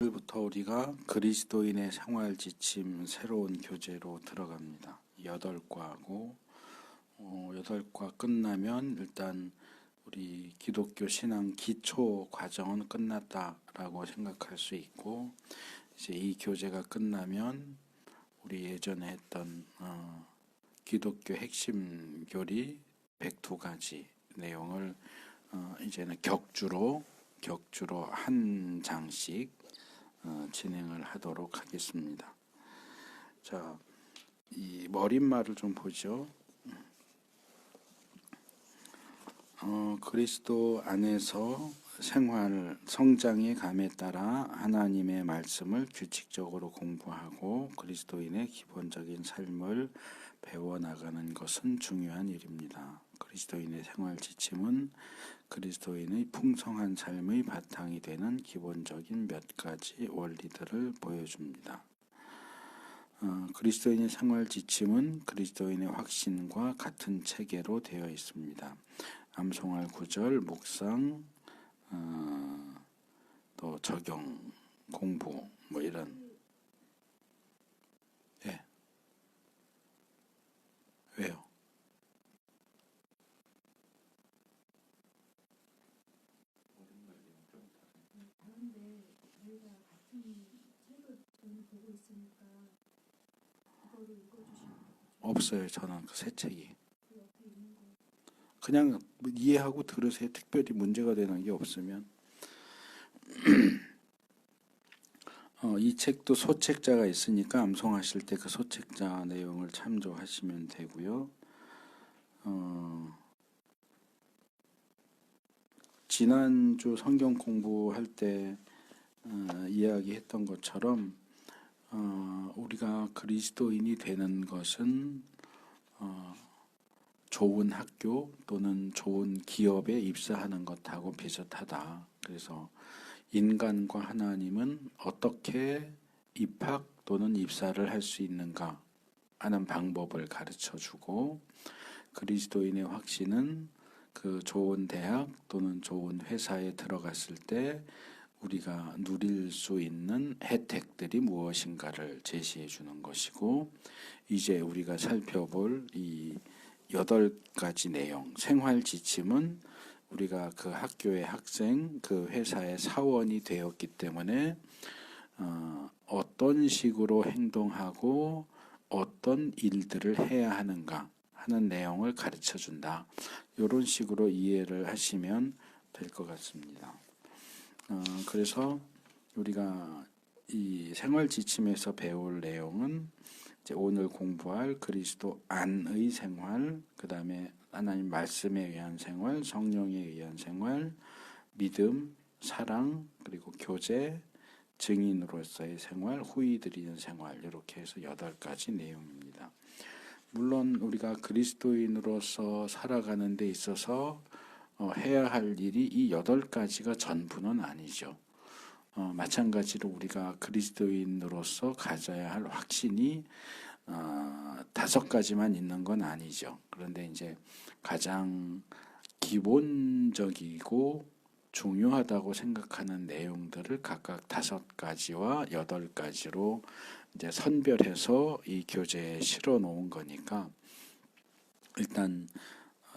오늘부터 우리가 그리스도인의 생활 지침 새로운 교재로 들어갑니다. 8과고 8과 끝나면 일단 우리 기독교 신앙 기초 과정은 끝났다라고 생각할 수 있고, 이제 이 교재가 끝나면 우리 예전에 했던 기독교 핵심 교리 102가지 내용을 이제는 격주로 한 장씩 진행을 하도록 하겠습니다. 자, 이 머릿말을 좀 보죠. 그리스도 안에서 생활 성장의 감에 따라 하나님의 말씀을 규칙적으로 공부하고 그리스도인의 기본적인 삶을 배워나가는 것은 중요한 일입니다. 그리스도인의 생활 지침은 그리스도인의 풍성한 삶의 바탕이 되는 기본적인 몇 가지 원리들을 보여줍니다. 그리스도인의 생활 지침은 그리스도인의 확신과 같은 체계로 되어 있습니다. 암송할 구절, 묵상, 또 적용, 공부 뭐 이런. 예. 왜요? 없어요. 저는 그 새 책이. 그냥 이해하고 들으세요. 특별히 문제가 되는 게 없으면. 이 책도 소책자가 있으니까 암송하실 때 그 소책자 내용을 참조하시면 되고요. 지난주 성경 공부할 때 이야기했던 것처럼 우리가 그리스도인이 되는 것은 좋은 학교 또는 좋은 기업에 입사하는 것하고 비슷하다. 그래서 인간과 하나님은 어떻게 입학 또는 입사를 할 수 있는가 하는 방법을 가르쳐 주고, 그리스도인의 확신은 그 좋은 대학 또는 좋은 회사에 들어갔을 때 우리가 누릴 수 있는 혜택들이 무엇인가를 제시해 주는 것이고, 이제 우리가 살펴볼 이 8가지 내용, 생활 지침은 우리가 그 학교의 학생, 그 회사의 사원이 되었기 때문에 어떤 식으로 행동하고 어떤 일들을 해야 하는가 하는 내용을 가르쳐 준다. 이런 식으로 이해를 하시면 될 것 같습니다. 그래서 우리가 이 생활 지침에서 배울 내용은 이제 오늘 공부할 그리스도 안의 생활, 그 다음에 하나님 말씀에 의한 생활, 성령에 의한 생활, 믿음, 사랑, 그리고 교제, 증인으로서의 생활, 후히 드리는 생활, 이렇게 해서 8가지 내용입니다. 물론 우리가 그리스도인으로서 살아가는 데 있어서 해야 할 일이 이 8가지가 전부는 아니죠. 마찬가지로 우리가 그리스도인으로서 가져야 할 확신이 5가지만 있는 건 아니죠. 그런데 이제 가장 기본적이고 중요하다고 생각하는 내용들을 각각 5가지와 8가지로 이제 선별해서 이 교재에 실어 놓은 거니까, 일단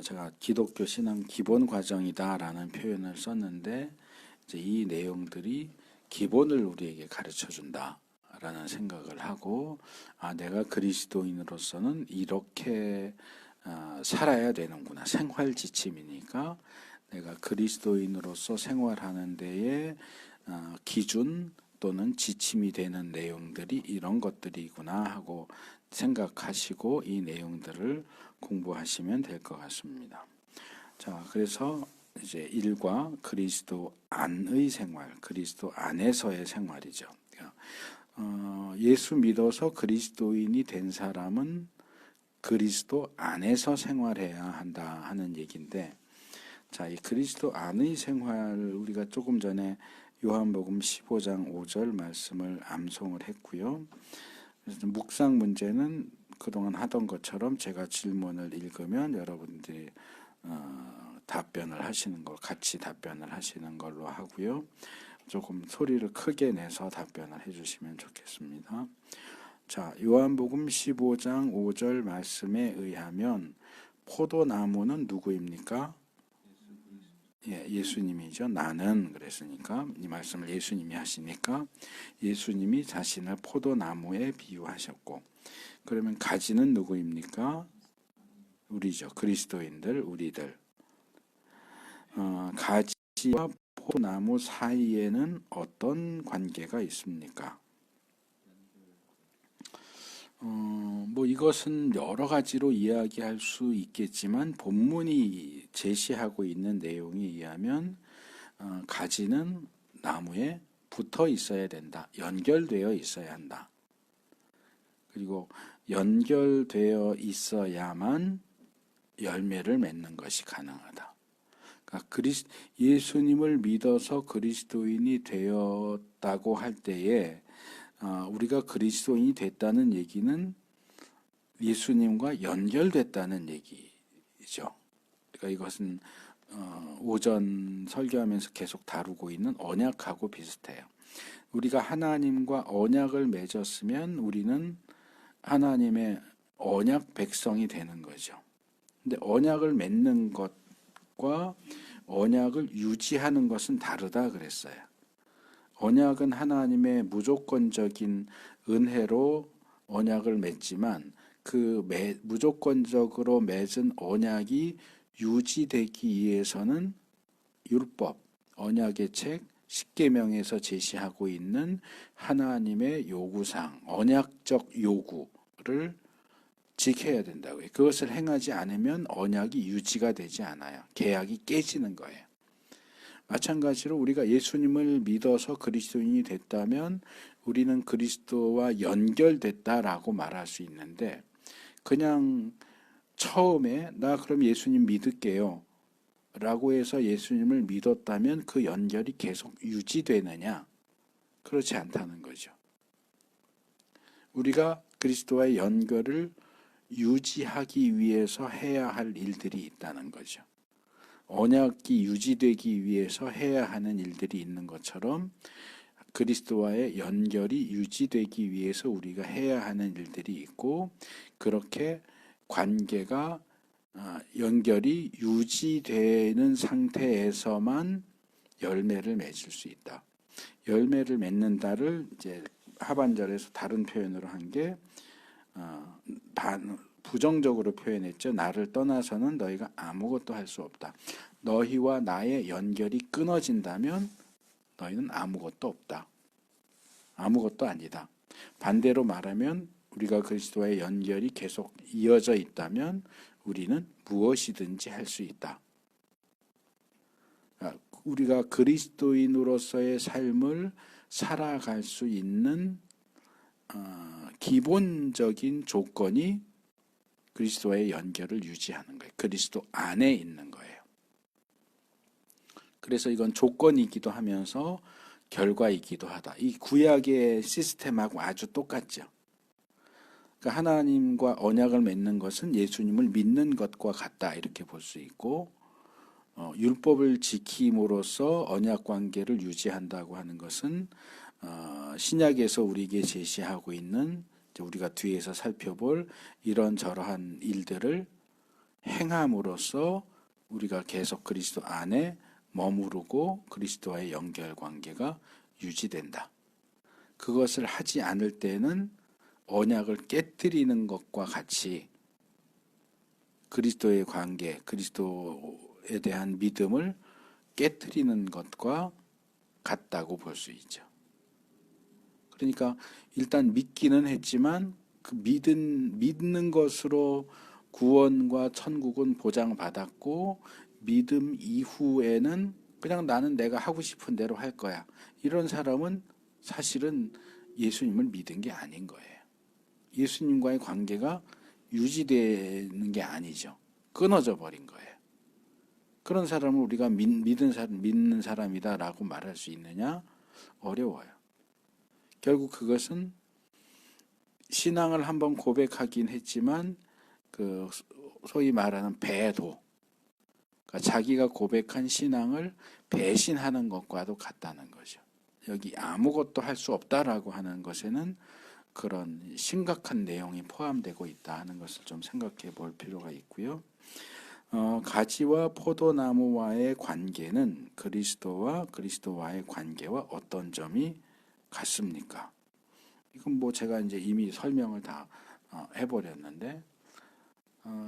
제가 기독교 신앙 기본 과정이다라는 표현을 썼는데, 이제 이 내용들이 기본을 우리에게 가르쳐 준다라는 생각을 하고, 내가 그리스도인으로서는 이렇게 살아야 되는구나. 생활 지침이니까 내가 그리스도인으로서 생활하는 데에 기준 또는 지침이 되는 내용들이 이런 것들이구나 하고 생각하시고 이 내용들을 공부하시면 될 것 같습니다. 자, 그래서 이제 1과 그리스도 안의 생활, 그리스도 안에서의 생활이죠. 예수 믿어서 그리스도인이 된 사람은 그리스도 안에서 생활해야 한다 하는 얘기인데, 자, 이 그리스도 안의 생활, 우리가 조금 전에 요한복음 15장 5절 말씀을 암송을 했고요. 그래서 묵상 문제는 그동안 하던 것처럼 제가 질문을 읽으면 여러분들이 답변을 하시는 걸, 같이 답변을 하시는 걸로 하고요. 조금 소리를 크게 내서 답변을 해주시면 좋겠습니다. 자, 요한복음 15장 5절 말씀에 의하면 포도나무는 누구입니까? 예, 예수님이죠. 나는 그랬으니까 이 말씀을 예수님이 하시니까 예수님이 자신을 포도나무에 비유하셨고, 그러면 가지는 누구입니까? 우리죠. 그리스도인들, 우리들. 가지와 포도나무 사이에는 어떤 관계가 있습니까? 뭐 이것은 여러 가지로 이야기할 수 있겠지만 본문이 제시하고 있는 내용에 의하면 가지는 나무에 붙어 있어야 된다. 연결되어 있어야 한다. 그리고 연결되어 있어야만 열매를 맺는 것이 가능하다. 그러니까 예수님을 믿어서 그리스도인이 되었다고 할 때에 우리가 그리스도인이 됐다는 얘기는 예수님과 연결됐다는 얘기죠. 그러니까 이것은 오전 설교하면서 계속 다루고 있는 언약하고 비슷해요. 우리가 하나님과 언약을 맺었으면 우리는 하나님의 언약 백성이 되는 거죠. 근데 언약을 맺는 것과 언약을 유지하는 것은 다르다 그랬어요. 언약은 하나님의 무조건적인 은혜로 언약을 맺지만 그 무조건적으로 맺은 언약이 유지되기 위해서는 율법, 언약의 책, 십계명에서 제시하고 있는 하나님의 요구사항, 언약적 요구를 지켜야 된다고요. 그것을 행하지 않으면 언약이 유지가 되지 않아요. 계약이 깨지는 거예요. 마찬가지로 우리가 예수님을 믿어서 그리스도인이 됐다면 우리는 그리스도와 연결됐다라고 말할 수 있는데, 그냥 처음에 나 그럼 예수님 믿을게요 라고 해서 예수님을 믿었다면 그 연결이 계속 유지되느냐? 그렇지 않다는 거죠. 우리가 그리스도와의 연결을 유지하기 위해서 해야 할 일들이 있다는 거죠. 언약이 유지되기 위해서 해야 하는 일들이 있는 것처럼 그리스도와의 연결이 유지되기 위해서 우리가 해야 하는 일들이 있고, 그렇게 관계가 연결이 유지되는 상태에서만 열매를 맺을 수 있다. 열매를 맺는다를 이제 하반절에서 다른 표현으로 한 게 부정적으로 표현했죠. 나를 떠나서는 너희가 아무것도 할 수 없다. 너희와 나의 연결이 끊어진다면 너희는 아무것도 없다. 아무것도 아니다. 반대로 말하면 우리가 그리스도와의 연결이 계속 이어져 있다면 우리는 무엇이든지 할 수 있다. 우리가 그리스도인으로서의 삶을 살아갈 수 있는 기본적인 조건이 그리스도와의 연결을 유지하는 거예요. 그리스도 안에 있는 거예요. 그래서 이건 조건이기도 하면서 결과이기도 하다. 이 구약의 시스템하고 아주 똑같죠. 그러니까 하나님과 언약을 맺는 것은 예수님을 믿는 것과 같다 이렇게 볼 수 있고, 율법을 지킴으로써 언약 관계를 유지한다고 하는 것은 신약에서 우리에게 제시하고 있는 우리가 뒤에서 살펴볼 이런저러한 일들을 행함으로써 우리가 계속 그리스도 안에 머무르고 그리스도와의 연결 관계가 유지된다. 그것을 하지 않을 때는 언약을 깨뜨리는 것과 같이 그리스도의 관계, 그리스도에 대한 믿음을 깨뜨리는 것과 같다고 볼 수 있죠. 그러니까 일단 믿기는 했지만 그 믿는 것으로 구원과 천국은 보장받았고, 믿음 이후에는 그냥 나는 내가 하고 싶은 대로 할 거야. 이런 사람은 사실은 예수님을 믿은 게 아닌 거예요. 예수님과의 관계가 유지되는 게 아니죠. 끊어져 버린 거예요. 그런 사람을 우리가 믿는 사람이다라고 말할 수 있느냐? 어려워요. 결국 그것은 신앙을 한번 고백하긴 했지만 그 소위 말하는 배도, 그러니까 자기가 고백한 신앙을 배신하는 것과도 같다는 거죠. 여기 아무것도 할 수 없다라고 하는 것에는 그런 심각한 내용이 포함되고 있다 하는 것을 좀 생각해 볼 필요가 있고요. 가지와 포도나무와의 관계는 그리스도와 그리스도와의 관계와 어떤 점이 같습니까? 이건 뭐 제가 이제 이미 설명을 다 해버렸는데,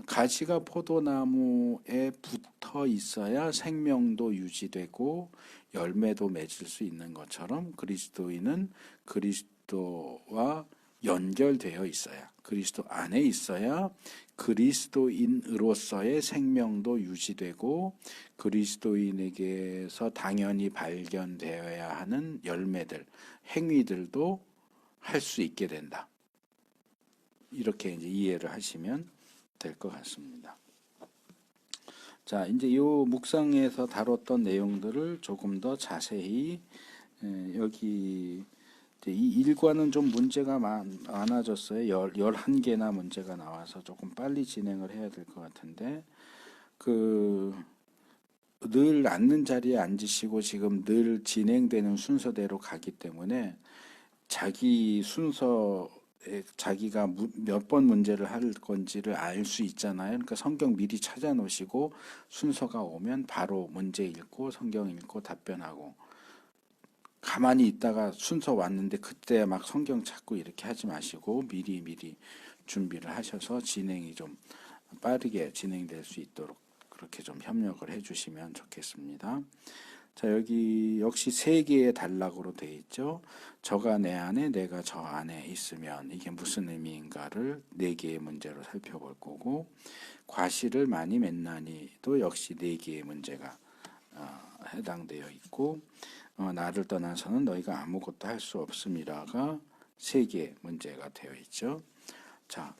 가지가 포도나무에 붙어 있어야 생명도 유지되고 열매도 맺을 수 있는 것처럼 그리스도인은 그리스도와 연결되어 있어야, 그리스도 안에 있어야 그리스도인으로서의 생명도 유지되고 그리스도인에게서 당연히 발견되어야 하는 열매들, 행위들도 할 수 있게 된다. 이렇게 이제 이해를 하시면 될 것 같습니다. 자, 이제 이 묵상에서 다뤘던 내용들을 조금 더 자세히 여기 이 일과는 좀 문제가 많아졌어요. 11개나 문제가 나와서 조금 빨리 진행을 해야 될 것 같은데, 늘 앉는 자리에 앉으시고 지금 늘 진행되는 순서대로 가기 때문에 자기 순서에 자기가 몇 번 문제를 할 건지를 알 수 있잖아요. 그러니까 성경 미리 찾아 놓으시고 순서가 오면 바로 문제 읽고 성경 읽고 답변하고, 가만히 있다가 순서 왔는데 그때 막 성경 찾고 이렇게 하지 마시고 미리 준비를 하셔서 진행이 좀 빠르게 진행될 수 있도록 그렇게 좀 협력을 해주시면 좋겠습니다. 자, 여기 역시 세 개의 단락으로 되어 있죠. 저가 내 안에 내가 저 안에 있으면 이게 무슨 의미인가를 네 개의 문제로 살펴볼 거고, 과실을 많이 맺나니도 역시 네 개의 문제가 해당되어 있고, 나를 떠나서는 너희가 아무것도 할 수 없음이라가 세 개의 문제가 되어 있죠. 자,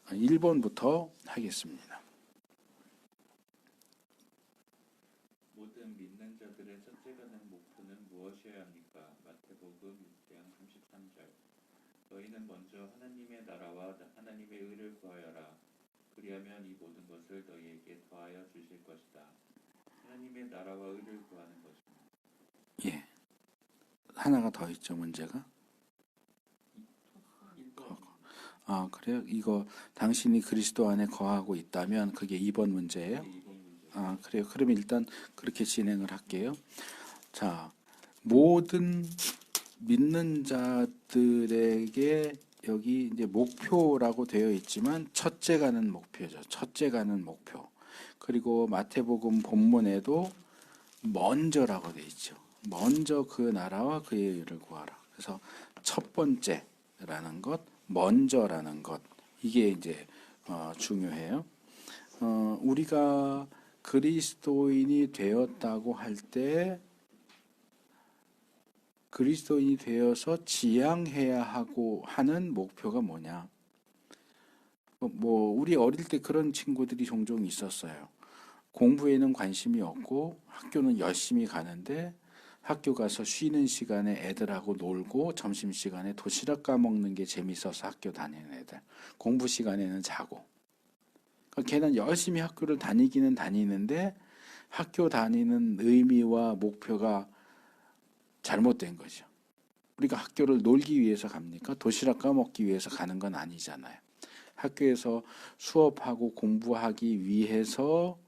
1번부터 하겠습니다. 모든 믿는 자들의 첫째가 된 목표는 무엇이어야 합니까? 마태복음 6장 33절. 너희는 먼저 하나님의 나라와 하나님의 의를 구하여라. 그리하면 이 모든 것을 너희에게 더하여 주실 것이다. 하나님의 나라와 의를 구하는 것입니다. 예, 하나가 더 있죠, 문제가. 그래요? 이거 당신이 그리스도 안에 거하고 있다면 그게 2번 문제예요? 그래요. 그럼 일단 그렇게 진행을 할게요. 자, 모든 믿는 자들에게 여기 이제 목표라고 되어 있지만 첫째가는 목표죠. 첫째가는 목표. 그리고 마태복음 본문에도 먼저라고 되어 있죠. 먼저 그 나라와 그의 의를 구하라. 그래서 첫 번째라는 것, 먼저라는 것, 이게 이제 중요해요. 우리가 그리스도인이 되었다고 할 때 그리스도인이 되어서 지향해야 하고 하는 목표가 뭐냐? 뭐 우리 어릴 때 그런 친구들이 종종 있었어요. 공부에는 관심이 없고 학교는 열심히 가는데 학교 가서 쉬는 시간에 애들하고 놀고 점심시간에 도시락 까먹는 게 재밌어서 학교 다니는 애들, 공부 시간에는 자고. 그러니까 걔는 열심히 학교를 다니기는 다니는데 학교 다니는 의미와 목표가 잘못된 거죠. 우리가 학교를 놀기 위해서 갑니까? 도시락 까먹기 위해서 가는 건 아니잖아요. 학교에서 수업하고 공부하기 위해서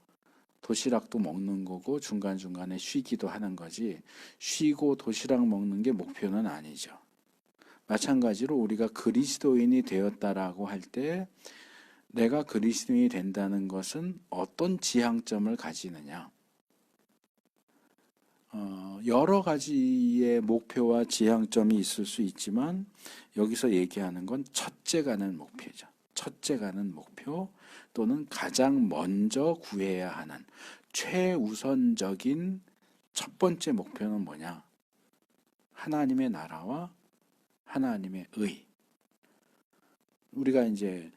도시락도 먹는 거고 중간중간에 쉬기도 하는 거지, 쉬고 도시락 먹는 게 목표는 아니죠. 마찬가지로 우리가 그리스도인이 되었다라고 할 때 내가 그리스도인이 된다는 것은 어떤 지향점을 가지느냐. 여러 가지의 목표와 지향점이 있을 수 있지만 여기서 얘기하는 건 첫째가는 목표죠. 첫째가는 목표 또는 가장 먼저 구해야 하는 최우선적인 첫 번째 목표는 뭐냐? 하나님의 나라와 하나님의 의. 우리가 이제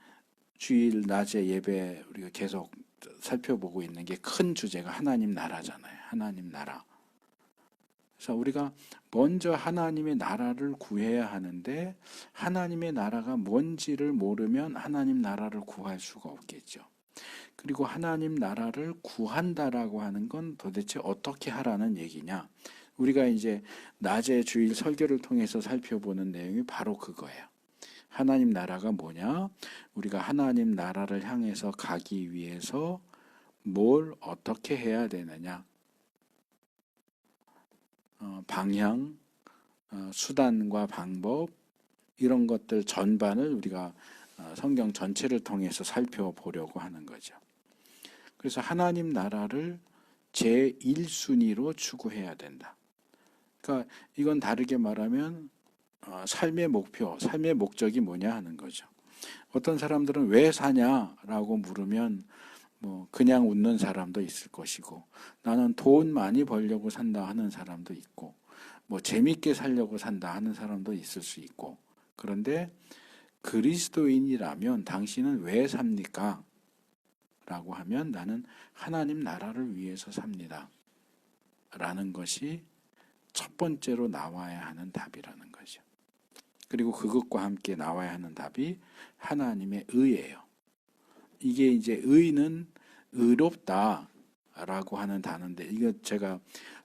주일 낮에 예배 우리가 계속 살펴보고 있는 게 큰 주제가 하나님 나라잖아요. 하나님 나라. 그래서 우리가 먼저 하나님의 나라를 구해야 하는데 하나님의 나라가 뭔지를 모르면 하나님 나라를 구할 수가 없겠죠. 그리고 하나님 나라를 구한다라고 하는 건 도대체 어떻게 하라는 얘기냐? 우리가 이제 낮에 주일 설교를 통해서 살펴보는 내용이 바로 그거예요. 하나님 나라가 뭐냐? 우리가 하나님 나라를 향해서 가기 위해서 뭘 어떻게 해야 되느냐? 방향, 수단과 방법 이런 것들 전반을 우리가 성경 전체를 통해서 살펴보려고 하는 거죠. 그래서 하나님 나라를 제1순위로 추구해야 된다. 그러니까 이건 다르게 말하면 삶의 목표, 삶의 목적이 뭐냐 하는 거죠. 어떤 사람들은 왜 사냐라고 물으면 뭐 그냥 웃는 사람도 있을 것이고, 나는 돈 많이 벌려고 산다 하는 사람도 있고, 뭐 재밌게 살려고 산다 하는 사람도 있을 수 있고. 그런데 그리스도인이라면 당신은 왜 삽니까? 라고 하면 나는 하나님 나라를 위해서 삽니다. 라는 것이 첫 번째로 나와야 하는 답이라는 거죠. 그리고 그것과 함께 나와야 하는 답이 하나님의 의예요. 이게 이제 의는 의롭다라고 하는 단어인데, 이거 제가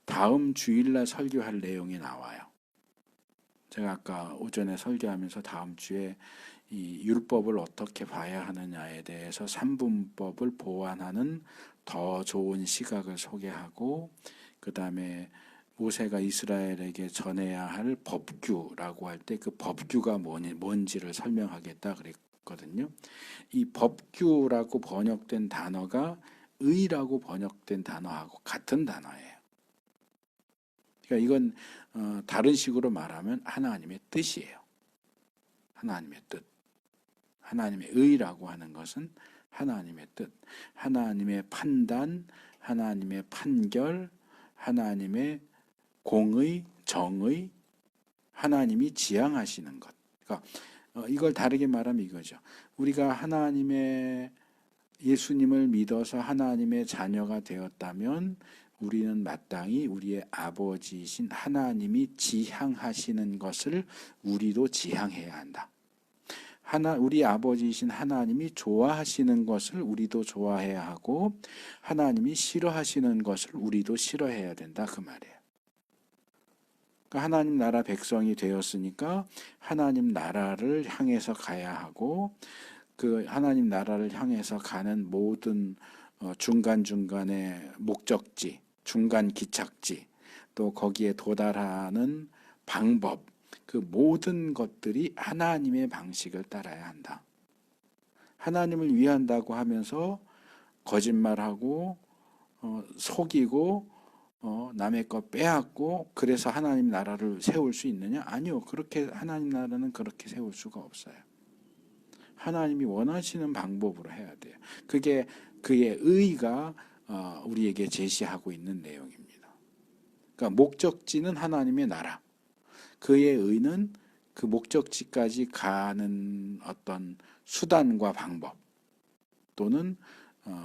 다음 주일날 설교할 내용이 나와요. 제가 아까 오전에 설교하면서 다음 주에 이 율법을 어떻게 봐야 하느냐에 대해서 삼분법을 보완하는 더 좋은 시각을 소개하고, 그 다음에 모세가 이스라엘에게 전해야 할 법규라고 할 때 그 법규가 뭔지를 설명하겠다 그랬거든요. 이 법규라고 번역된 단어가 의라고 번역된 단어하고 같은 단어예요. 그러니까 이건 다른 식으로 말하면 하나님의 뜻이에요. 하나님의 뜻. 하나님의 의라고 하는 것은 하나님의 뜻, 하나님의 판단, 하나님의 판결, 하나님의 공의, 정의, 하나님이 지향하시는 것. 그러니까 이걸 다르게 말하면 이거죠. 우리가 하나님의 예수님을 믿어서 하나님의 자녀가 되었다면 우리는 마땅히 우리의 아버지이신 하나님이 지향하시는 것을 우리도 지향해야 한다. 우리 아버지이신 하나님이 좋아하시는 것을 우리도 좋아해야 하고, 하나님이 싫어하시는 것을 우리도 싫어해야 된다 그 말이에요. 그러니까 하나님 나라 백성이 되었으니까 하나님 나라를 향해서 가야 하고, 그 하나님 나라를 향해서 가는 모든 중간중간의 목적지, 중간 기착지, 또 거기에 도달하는 방법, 그 모든 것들이 하나님의 방식을 따라야 한다. 하나님을 위한다고 하면서 거짓말하고 속이고 남의 것 빼앗고 그래서 하나님 나라를 세울 수 있느냐? 아니요. 그렇게 하나님 나라는 그렇게 세울 수가 없어요. 하나님이 원하시는 방법으로 해야 돼요. 그게 그의 의가 우리에게 제시하고 있는 내용입니다. 그러니까 목적지는 하나님의 나라. 그의 의는 그 목적지까지 가는 어떤 수단과 방법 또는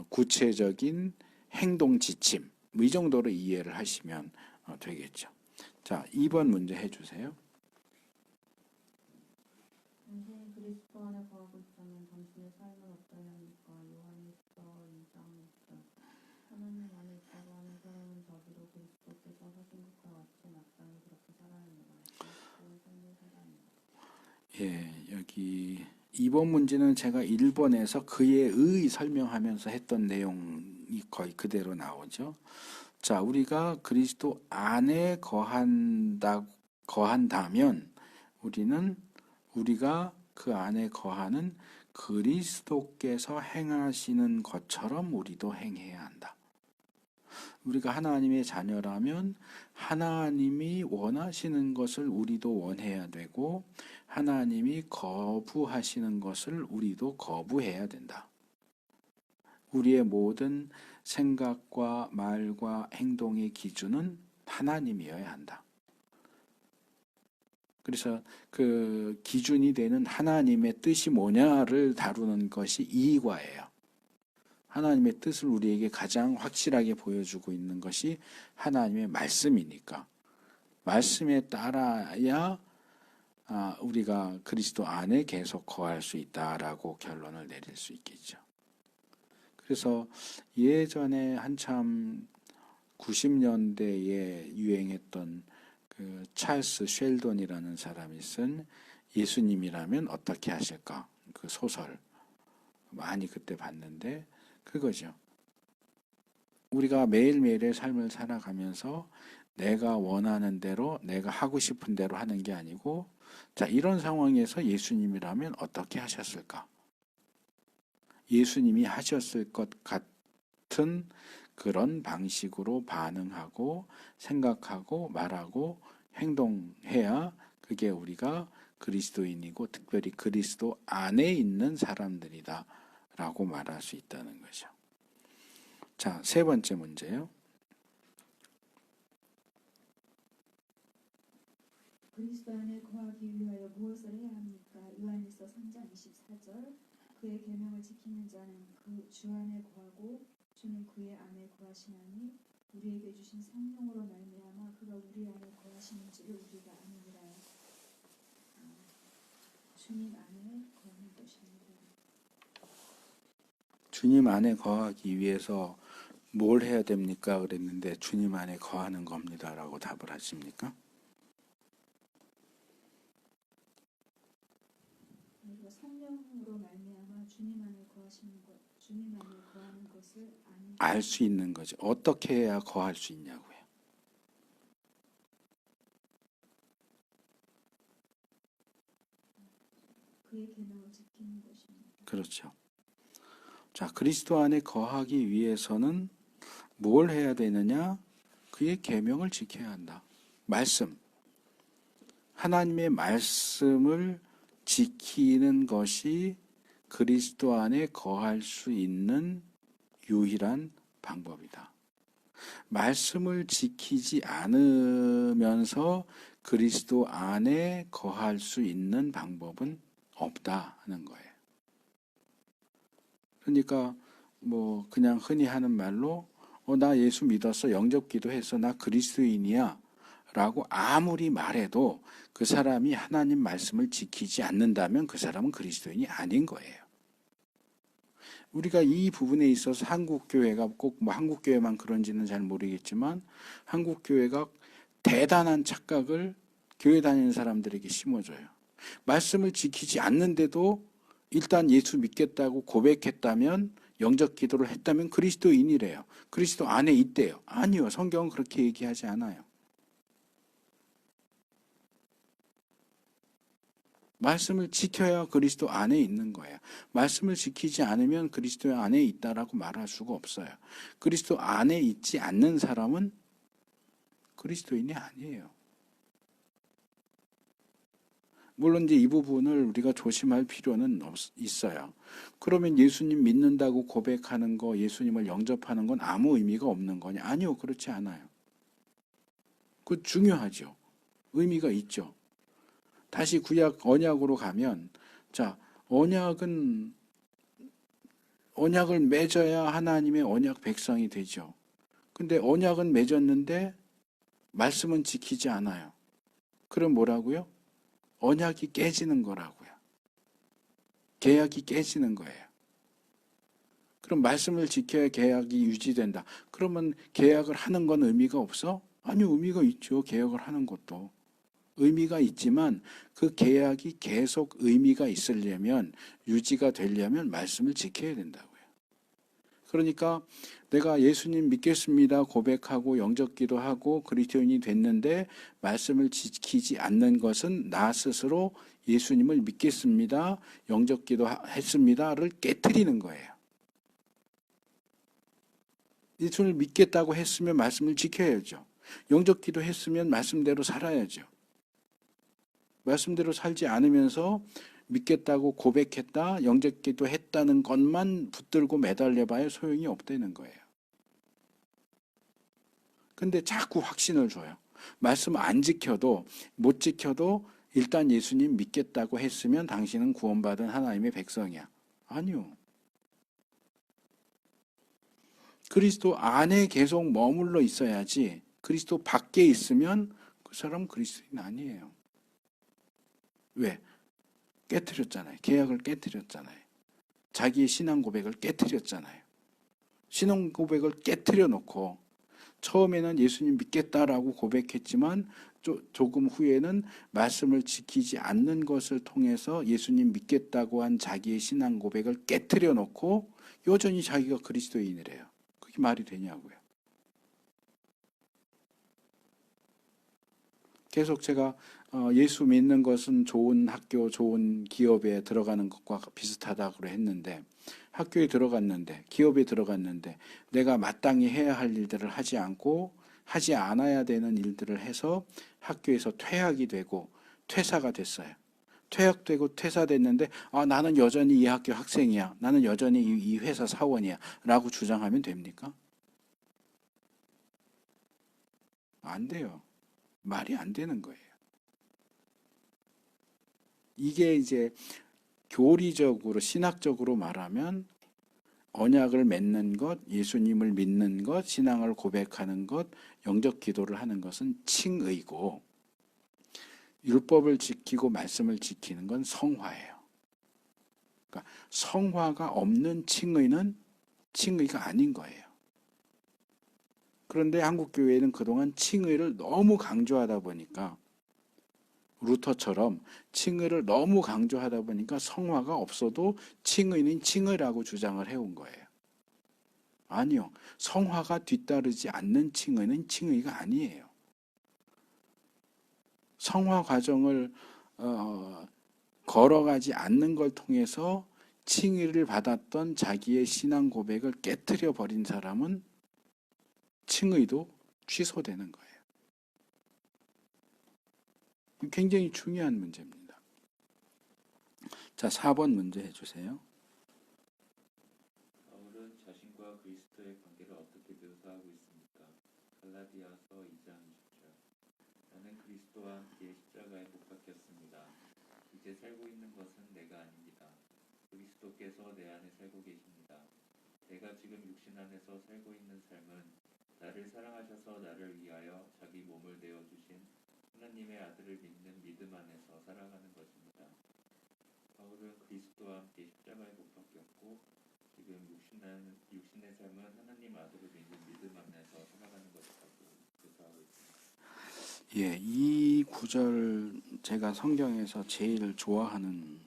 구체적인 행동 지침, 이 정도로 이해를 하시면 되겠죠. 자, 2번 문제 해주세요. 당신이 그리스도 안에 거하고 있다면 당신의 삶은 어떠해야 합니까? 요한일서 2장 6절. 하나님 안에 있다고 하는 사람은 자기도 그리스도께서 하신 것과 같이 마땅히 그렇게 살아야 합니다. 그리스도의 삶을 살아야 합니다. 예, 여기 2번 문제는 제가 1번에서 그의 의 설명하면서 했던 내용이 거의 그대로 나오죠. 자, 우리가 그리스도 안에 거한다면 우리가 그 안에 거하는 그리스도께서 행하시는 것처럼 우리도 행해야 한다. 우리가 하나님의 자녀라면 하나님이 원하시는 것을 우리도 원해야 되고, 하나님이 거부하시는 것을 우리도 거부해야 된다. 우리의 모든 생각과 말과 행동의 기준은 하나님이어야 한다. 그래서 그 기준이 되는 하나님의 뜻이 뭐냐를 다루는 것이 이과예요. 하나님의 뜻을 우리에게 가장 확실하게 보여주고 있는 것이 하나님의 말씀이니까, 말씀에 따라야 우리가 그리스도 안에 계속 거할 수 있다라고 결론을 내릴 수 있겠죠. 그래서 예전에 한참 90년대에 유행했던 그 찰스 쉘돈이라는 사람이 쓴 예수님이라면 어떻게 하실까? 그 소설 많이 그때 봤는데 그거죠. 우리가 매일매일의 삶을 살아가면서 내가 원하는 대로 내가 하고 싶은 대로 하는 게 아니고 자, 이런 상황에서 예수님이라면 어떻게 하셨을까? 예수님이 하셨을 것 같은 그런 방식으로 반응하고 생각하고 말하고 행동해야 그게 우리가 그리스도인이고 특별히 그리스도 안에 있는 사람들이다 라고 말할 수 있다는 거죠. 자, 세 번째 문제요. 그리스도 안에 거하기 위하여 무엇을 해야 합니까? 요한일서 3장 24절 그의 계명을 지키는 자는 그 주 안에 거하고 주는 그의 안에 거하시나니 우리에게 주신 성령으로 말미암아 그가 우리 안에 거하시는 줄을 우리가 아느니라. 주님 안에 거하는 것입니다. 주님 안에 거하기 위해서 뭘 해야 됩니까? 그랬는데 주님 안에 거하는 겁니다 라고 답을 하십니까? 우리가 성령으로 말미암아 주님 안에 거하시는 것, 주님 안에 거하는 것을 알 수 있는 거죠. 어떻게 해야 거할 수 있냐고요. 그의 계명을 지키는 것입니다. 그렇죠. 자, 그리스도 안에 거하기 위해서는 뭘 해야 되느냐? 그의 계명을 지켜야 한다. 말씀. 하나님의 말씀을 지키는 것이 그리스도 안에 거할 수 있는 유일한 방법이다. 말씀을 지키지 않으면서 그리스도 안에 거할 수 있는 방법은 없다 하는 거예요. 그러니까 뭐 그냥 흔히 하는 말로 나 예수 믿었어, 영접기도 했어, 나 그리스도인이야 라고 아무리 말해도 그 사람이 하나님 말씀을 지키지 않는다면 그 사람은 그리스도인이 아닌 거예요. 우리가 이 부분에 있어서 한국교회가 꼭 뭐 한국교회만 그런지는 잘 모르겠지만 한국교회가 대단한 착각을 교회 다니는 사람들에게 심어줘요. 말씀을 지키지 않는데도 일단 예수 믿겠다고 고백했다면 영접 기도를 했다면 그리스도인이래요. 그리스도 안에 있대요. 아니요. 성경은 그렇게 얘기하지 않아요. 말씀을 지켜야 그리스도 안에 있는 거예요. 말씀을 지키지 않으면 그리스도 안에 있다라고 말할 수가 없어요. 그리스도 안에 있지 않는 사람은 그리스도인이 아니에요. 물론 이제 이 부분을 우리가 조심할 필요는 있어요. 그러면 예수님 믿는다고 고백하는 거, 예수님을 영접하는 건 아무 의미가 없는 거냐? 아니요, 그렇지 않아요. 그 중요하죠. 의미가 있죠. 다시 구약 언약으로 가면, 자, 언약을 맺어야 하나님의 언약 백성이 되죠. 근데 언약은 맺었는데 말씀은 지키지 않아요. 그럼 뭐라고요? 언약이 깨지는 거라고요. 계약이 깨지는 거예요. 그럼 말씀을 지켜야 계약이 유지된다. 그러면 계약을 하는 건 의미가 없어? 아니요, 의미가 있죠. 계약을 하는 것도. 의미가 있지만 그 계약이 계속 의미가 있으려면, 유지가 되려면 말씀을 지켜야 된다고요. 그러니까 내가 예수님 믿겠습니다 고백하고 영접기도 하고 그리스도인이 됐는데 말씀을 지키지 않는 것은 나 스스로 예수님을 믿겠습니다 영접기도 했습니다를 깨트리는 거예요. 예수님을 믿겠다고 했으면 말씀을 지켜야죠. 영접기도 했으면 말씀대로 살아야죠. 말씀대로 살지 않으면서 믿겠다고 고백했다, 영접기도 했다는 것만 붙들고 매달려봐야 소용이 없다는 거예요. 근데 자꾸 확신을 줘요. 말씀 안 지켜도, 못 지켜도 일단 예수님 믿겠다고 했으면 당신은 구원받은 하나님의 백성이야. 아니요. 그리스도 안에 계속 머물러 있어야지 그리스도 밖에 있으면 그 사람은 그리스도인 아니에요. 왜? 깨트렸잖아요. 계약을 깨트렸잖아요. 자기의 신앙 고백을 깨트렸잖아요. 신앙 고백을 깨트려 놓고 처음에는 예수님 믿겠다라고 고백했지만 조금 후에는 말씀을 지키지 않는 것을 통해서 예수님 믿겠다고 한 자기의 신앙 고백을 깨트려 놓고 여전히 자기가 그리스도인이래요. 그게 말이 되냐고요. 계속 제가 예수 믿는 것은 좋은 학교, 좋은 기업에 들어가는 것과 비슷하다고 했는데, 학교에 들어갔는데, 기업에 들어갔는데 내가 마땅히 해야 할 일들을 하지 않고 하지 않아야 되는 일들을 해서 학교에서 퇴학이 되고 퇴사가 됐어요. 퇴학되고 퇴사됐는데 나는 여전히 이 학교 학생이야. 나는 여전히 이 회사 사원이야. 라고 주장하면 됩니까? 안 돼요. 말이 안 되는 거예요. 이게 이제 교리적으로 신학적으로 말하면 언약을 맺는 것, 예수님을 믿는 것, 신앙을 고백하는 것, 영적 기도를 하는 것은 칭의고, 율법을 지키고 말씀을 지키는 건 성화예요. 그러니까 성화가 없는 칭의는 칭의가 아닌 거예요. 그런데 한국 교회는 그동안 칭의를 너무 강조하다 보니까, 루터처럼 칭의를 너무 강조하다 보니까 성화가 없어도 칭의는 칭의라고 주장을 해온 거예요. 아니요. 성화가 뒤따르지 않는 칭의는 칭의가 아니에요. 성화 과정을 걸어가지 않는 걸 통해서 칭의를 받았던 자기의 신앙 고백을 깨트려 버린 사람은 칭의도 취소되는 거예요. 굉장히 중요한 문제입니다. 자, 4번 문제 해주세요. 바울은 자신과 그리스도의 관계를 어떻게 묘사하고 있습니까? 갈라디아서 2장 20절. 나는 그리스도와 함께 십자가에 못 박혔습니다. 이제 살고 있는 것은 내가 아닙니다. 그리스도께서 내 안에 살고 계십니다. 내가 지금 육신 안에서 살고 있는 삶은 나를 사랑하셔서 나를 위하여 자기 몸을 내어주신 하나님의 아들을 믿는 믿음 안에서 살아가는 것입니다. 바울은 그리스도와 함께 십자가에 못 박혔고 지금 육신의 삶은 하나님 아들을 믿는 믿음 안에서 살아가는 것이라고 묘사하고 있습니다. 예, 이 구절 제가 성경에서 제일 좋아하는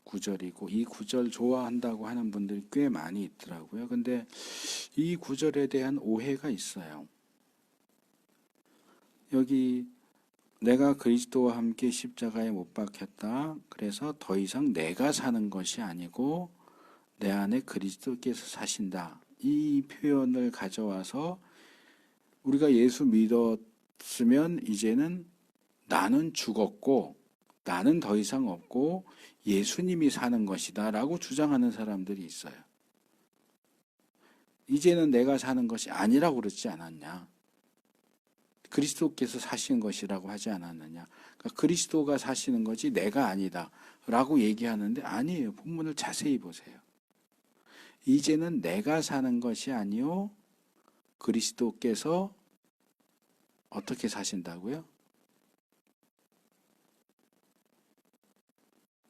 구절이고, 이 구절 좋아한다고 하는 분들이 꽤 많이 있더라고요. 근데 이 구절에 대한 오해가 있어요. 여기 내가 그리스도와 함께 십자가에 못 박혔다. 그래서 더 이상 내가 사는 것이 아니고 내 안에 그리스도께서 사신다. 이 표현을 가져와서 우리가 예수 믿었으면 이제는 나는 죽었고 나는 더 이상 없고 예수님이 사는 것이다 라고 주장하는 사람들이 있어요. 이제는 내가 사는 것이 아니라고 그러지 않았냐. 그리스도께서 사신 것이라고 하지 않았느냐. 그러니까 그리스도가 사시는 것이 내가 아니다 라고 얘기하는데 아니에요. 본문을 자세히 보세요. 이제는 내가 사는 것이 아니요 그리스도께서 어떻게 사신다고요?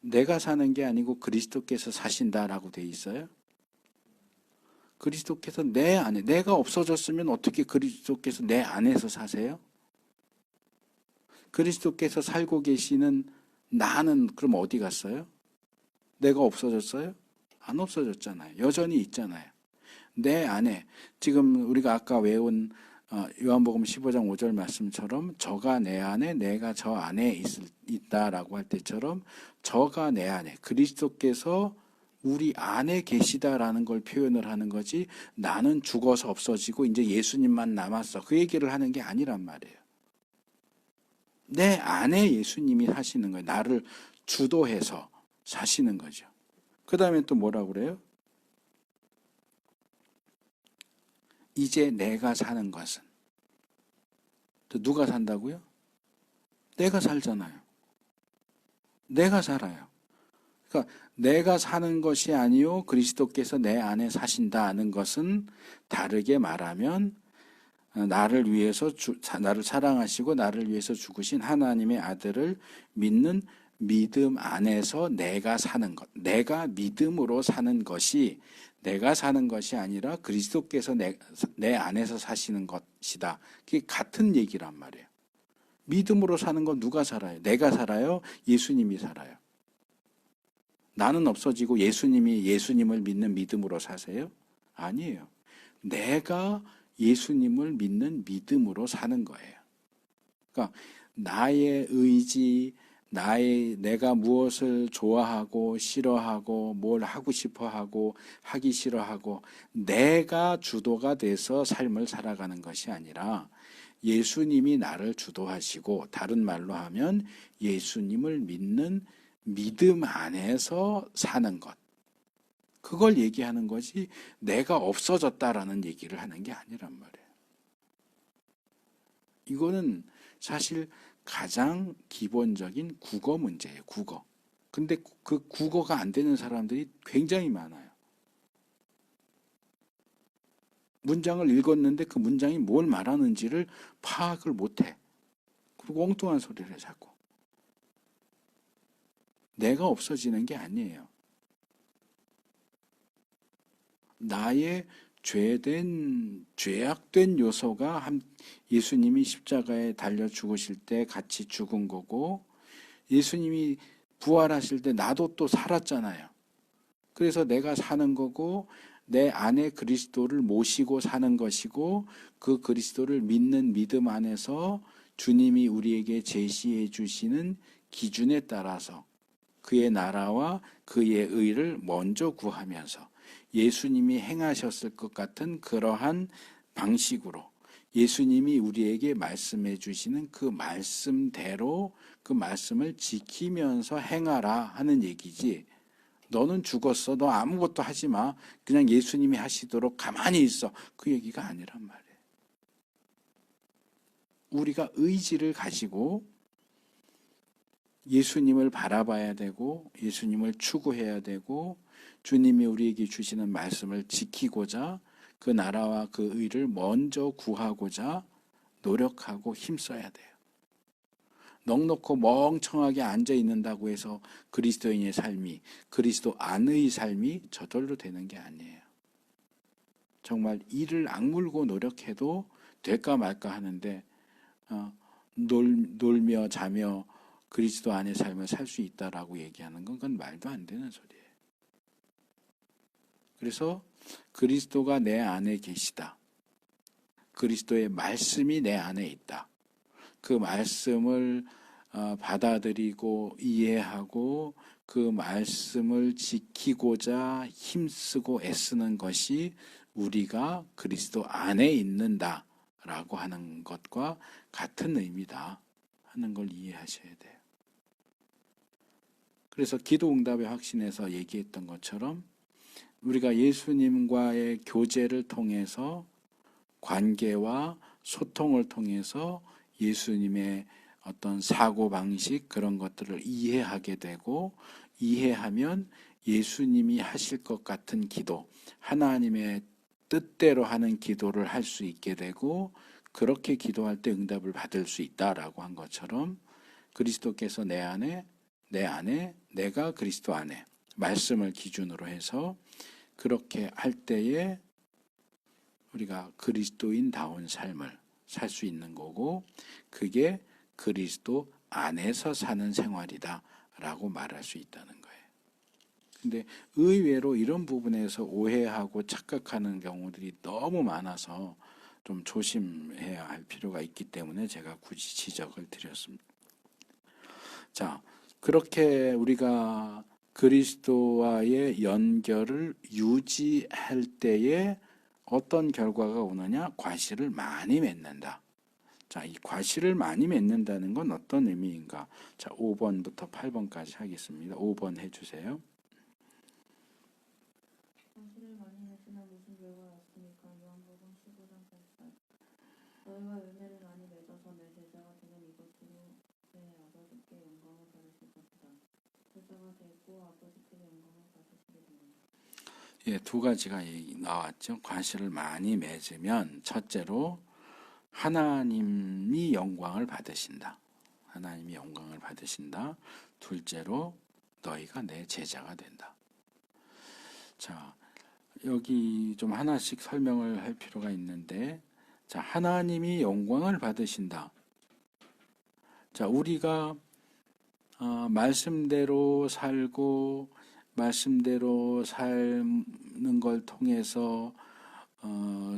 내가 사는 게 아니고 그리스도께서 사신다라고 돼 있어요. 그리스도께서 내 안에, 내가 없어졌으면 어떻게 그리스도께서 내 안에서 사세요? 그리스도께서 살고 계시는 나는 그럼 어디 갔어요? 내가 없어졌어요? 안 없어졌잖아요. 여전히 있잖아요. 내 안에, 지금 우리가 아까 외운 요한복음 15장 5절 말씀처럼 저가 내 안에 내가 저 안에 있다라고 할 때처럼 저가 내 안에, 그리스도께서 우리 안에 계시다라는 걸 표현을 하는 거지 나는 죽어서 없어지고 이제 예수님만 남았어. 그 얘기를 하는 게 아니란 말이에요. 내 안에 예수님이 사시는 거예요. 나를 주도해서 사시는 거죠. 그 다음에 또 뭐라고 그래요? 이제 내가 사는 것은. 또 누가 산다고요? 내가 살잖아요. 내가 살아요. 그러니까 내가 사는 것이 아니요 그리스도께서 내 안에 사신다는 것은 다르게 말하면 나를 위해서 나를 사랑하시고 나를 위해서 죽으신 하나님의 아들을 믿는 믿음 안에서 내가 사는 것, 내가 믿음으로 사는 것이 내가 사는 것이 아니라 그리스도께서 내 안에서 사시는 것이다. 그게 같은 얘기란 말이에요. 믿음으로 사는 건 누가 살아요? 내가 살아요? 예수님이 살아요? 나는 없어지고 예수님을 믿는 믿음으로 사세요? 아니에요. 내가 예수님을 믿는 믿음으로 사는 거예요. 그러니까 나의 의지, 내가 무엇을 좋아하고 싫어하고 뭘 하고 싶어하고 하기 싫어하고 내가 주도가 돼서 삶을 살아가는 것이 아니라 예수님이 나를 주도하시고, 다른 말로 하면 예수님을 믿는 믿음 안에서 사는 것. 그걸 얘기하는 거지 내가 없어졌다라는 얘기를 하는 게 아니란 말이에요. 이거는 사실 가장 기본적인 국어 문제예요. 국어. 근데 그 국어가 안 되는 사람들이 굉장히 많아요. 문장을 읽었는데 그 문장이 뭘 말하는지를 파악을 못해. 그리고 엉뚱한 소리를 해 자꾸. 내가 없어지는 게 아니에요. 나의 죄악된 요소가 예수님이 십자가에 달려 죽으실 때 같이 죽은 거고, 예수님이 부활하실 때 나도 또 살았잖아요. 그래서 내가 사는 거고, 내 안에 그리스도를 모시고 사는 것이고, 그 그리스도를 믿는 믿음 안에서 주님이 우리에게 제시해 주시는 기준에 따라서 그의 나라와 그의 의를 먼저 구하면서 예수님이 행하셨을 것 같은 그러한 방식으로 예수님이 우리에게 말씀해 주시는 그 말씀대로 그 말씀을 지키면서 행하라 하는 얘기지, 너는 죽었어, 너 아무것도 하지 마, 그냥 예수님이 하시도록 가만히 있어, 그 얘기가 아니란 말이에요. 우리가 의지를 가지고 예수님을 바라봐야 되고 예수님을 추구해야 되고 주님이 우리에게 주시는 말씀을 지키고자 그 나라와 그 의를 먼저 구하고자 노력하고 힘써야 돼요. 넉넉고 멍청하게 앉아 있는다고 해서 그리스도인의 삶이, 그리스도 안의 삶이 저절로 되는 게 아니에요. 정말 이를 악물고 노력해도 될까 말까 하는데 놀며 자며 그리스도 안의 삶을 살 수 있다라고 얘기하는 건 그건 말도 안 되는 소리예요. 그래서 그리스도가 내 안에 계시다. 그리스도의 말씀이 내 안에 있다. 그 말씀을 받아들이고 이해하고 그 말씀을 지키고자 힘쓰고 애쓰는 것이 우리가 그리스도 안에 있는다라고 하는 것과 같은 의미다 하는 걸 이해하셔야 돼요. 그래서 기도응답의 확신에서 얘기했던 것처럼 우리가 예수님과의 교제를 통해서 관계와 소통을 통해서 예수님의 어떤 사고방식 그런 것들을 이해하게 되고, 이해하면 예수님이 하실 것 같은 기도, 하나님의 뜻대로 하는 기도를 할 수 있게 되고, 그렇게 기도할 때 응답을 받을 수 있다라고 한 것처럼 그리스도께서 내 안에, 내가 그리스도 안에 말씀을 기준으로 해서 그렇게 할 때에 우리가 그리스도인다운 삶을 살 수 있는 거고, 그게 그리스도 안에서 사는 생활이다 라고 말할 수 있다는 거예요. 근데 의외로 이런 부분에서 오해하고 착각하는 경우들이 너무 많아서 좀 조심해야 할 필요가 있기 때문에 제가 굳이 지적을 드렸습니다. 자, 그렇게 우리가 그리스도와의 연결을 유지할 때에 어떤 결과가 오느냐? 과실을 많이 맺는다. 자, 이 과실을 많이 맺는다는 건 어떤 의미인가? 자, 5번부터 8번까지 하겠습니다. 5번 해주세요. 과실을 많이 맺으면 무슨 결과가 있습니까? 요한복음 15장 8절. 너희가 열매를 많이 맺어서 내 제자가 되면 이것으로 내 아버지께 영광을 받으실 것이다. 제자가 되고 아버지께 영광을 받으시게 됩니다. 예, 두 가지가 나왔죠. 과실을 많이 맺으면 첫째로 하나님이 영광을 받으신다. 하나님이 영광을 받으신다. 둘째로 너희가 내 제자가 된다. 자, 여기 좀 하나씩 설명을 할 필요가 있는데, 자, 하나님이 영광을 받으신다. 자, 우리가 말씀대로 살고 말씀대로 사는 걸 통해서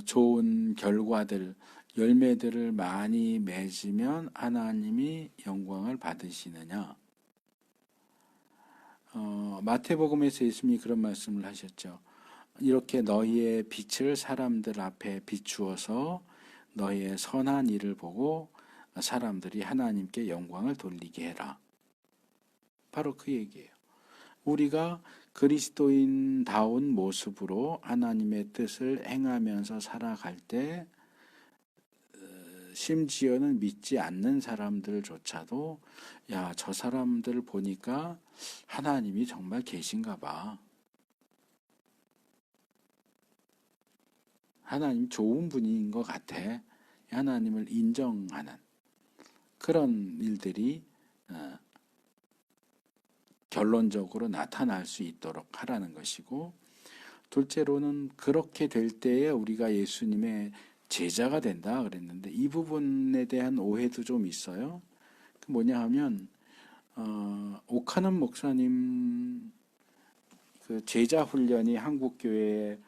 좋은 결과들, 열매들을 많이 맺으면 하나님이 영광을 받으시느냐? 마태복음에서 예수님이 그런 말씀을 하셨죠. 이렇게 너희의 빛을 사람들 앞에 비추어서 너희의 선한 일을 보고 사람들이 하나님께 영광을 돌리게 해라. 바로 그 얘기예요. 우리가 그리스도인다운 모습으로 하나님의 뜻을 행하면서 살아갈 때 심지어는 믿지 않는 사람들조차도 야, 저 사람들 보니까 하나님이 정말 계신가 봐. 하나님 좋은 분인 것 같아. 하나님을 인정하는 그런 일들이 결론적으로 나타날 수 있도록 하라는 것이고, 둘째로는 그렇게 될 때에 우리가 예수님의 제자가 된다 그랬는데 이 부분에 대한 오해도 좀 있어요. 그 뭐냐 하면 오카는 목사님 그 제자 훈련이 한국 교회에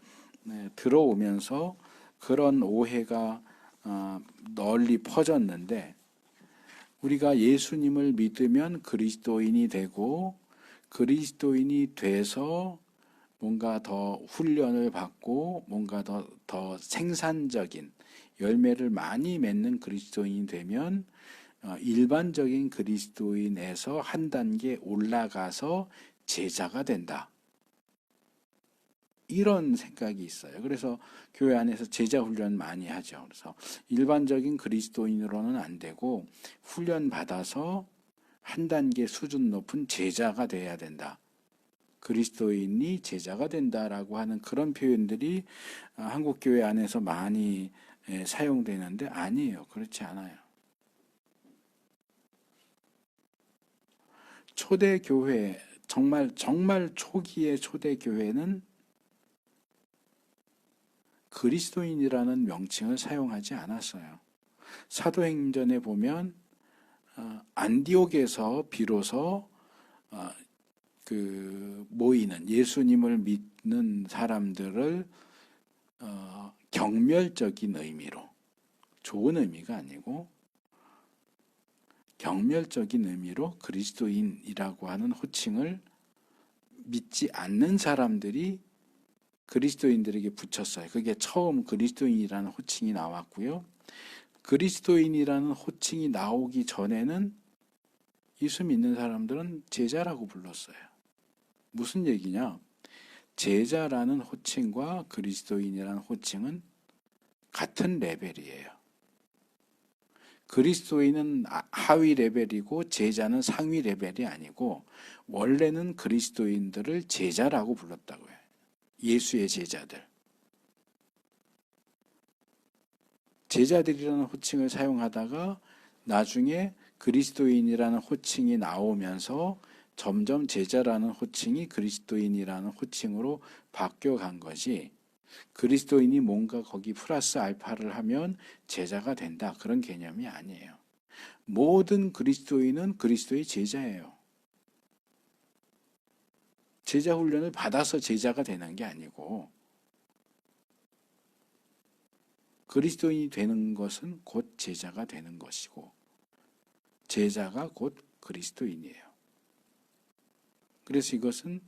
들어오면서 그런 오해가 널리 퍼졌는데, 우리가 예수님을 믿으면 그리스도인이 되고 그리스도인이 돼서 뭔가 더 훈련을 받고 뭔가 더 생산적인 열매를 많이 맺는 그리스도인이 되면 일반적인 그리스도인에서 한 단계 올라가서 제자가 된다. 이런 생각이 있어요. 그래서 교회 안에서 제자 훈련 많이 하죠. 그래서 일반적인 그리스도인으로는 안 되고 훈련 받아서 한 단계 수준 높은 제자가 돼야 된다. 그리스도인이 제자가 된다라고 하는 그런 표현들이 한국 교회 안에서 많이 사용되는데 아니에요. 그렇지 않아요. 초대 교회, 정말 초기의 초대 교회는 그리스도인이라는 명칭을 사용하지 않았어요. 사도행전에 보면 안디옥에서 비로소 그 모이는 예수님을 믿는 사람들을 경멸적인 의미로, 좋은 의미가 아니고 경멸적인 의미로 그리스도인이라고 하는 호칭을 믿지 않는 사람들이 그리스도인들에게 붙였어요. 그게 처음 그리스도인이라는 호칭이 나왔고요. 그리스도인이라는 호칭이 나오기 전에는 예수 믿는 사람들은 제자라고 불렀어요. 무슨 얘기냐? 제자라는 호칭과 그리스도인이라는 호칭은 같은 레벨이에요. 그리스도인은 하위 레벨이고 제자는 상위 레벨이 아니고 원래는 그리스도인들을 제자라고 불렀다고요. 예수의 제자들. 제자들이라는 호칭을 사용하다가 나중에 그리스도인이라는 호칭이 나오면서 점점 제자라는 호칭이 그리스도인이라는 호칭으로 바뀌어간 것이, 그리스도인이 뭔가 거기 플러스 알파를 하면 제자가 된다, 그런 개념이 아니에요. 모든 그리스도인은 그리스도의 제자예요. 제자 훈련을 받아서 제자가 되는 게 아니고 그리스도인이 되는 것은 곧 제자가 되는 것이고 제자가 곧 그리스도인이에요. 그래서 이것은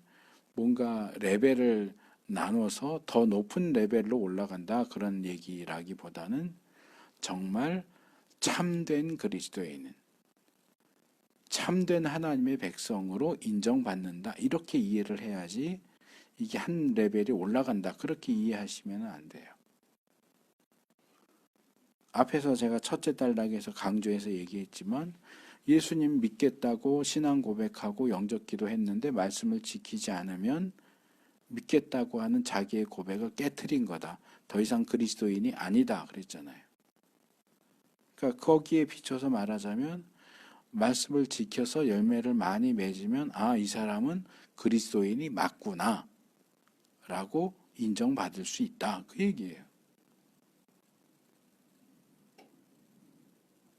뭔가 레벨을 나눠서 더 높은 레벨로 올라간다, 그런 얘기라기보다는 정말 참된 그리스도인은 참된 하나님의 백성으로 인정받는다, 이렇게 이해를 해야지 이게 한 레벨이 올라간다, 그렇게 이해하시면 안 돼요. 앞에서 제가 첫째 단락에서 강조해서 얘기했지만 예수님 믿겠다고 신앙 고백하고 영접기도 했는데 말씀을 지키지 않으면 믿겠다고 하는 자기의 고백을 깨트린 거다. 더 이상 그리스도인이 아니다 그랬잖아요. 그러니까 거기에 비춰서 말하자면 말씀을 지켜서 열매를 많이 맺으면 이 사람은 그리스도인이 맞구나 라고 인정받을 수 있다. 그 얘기예요.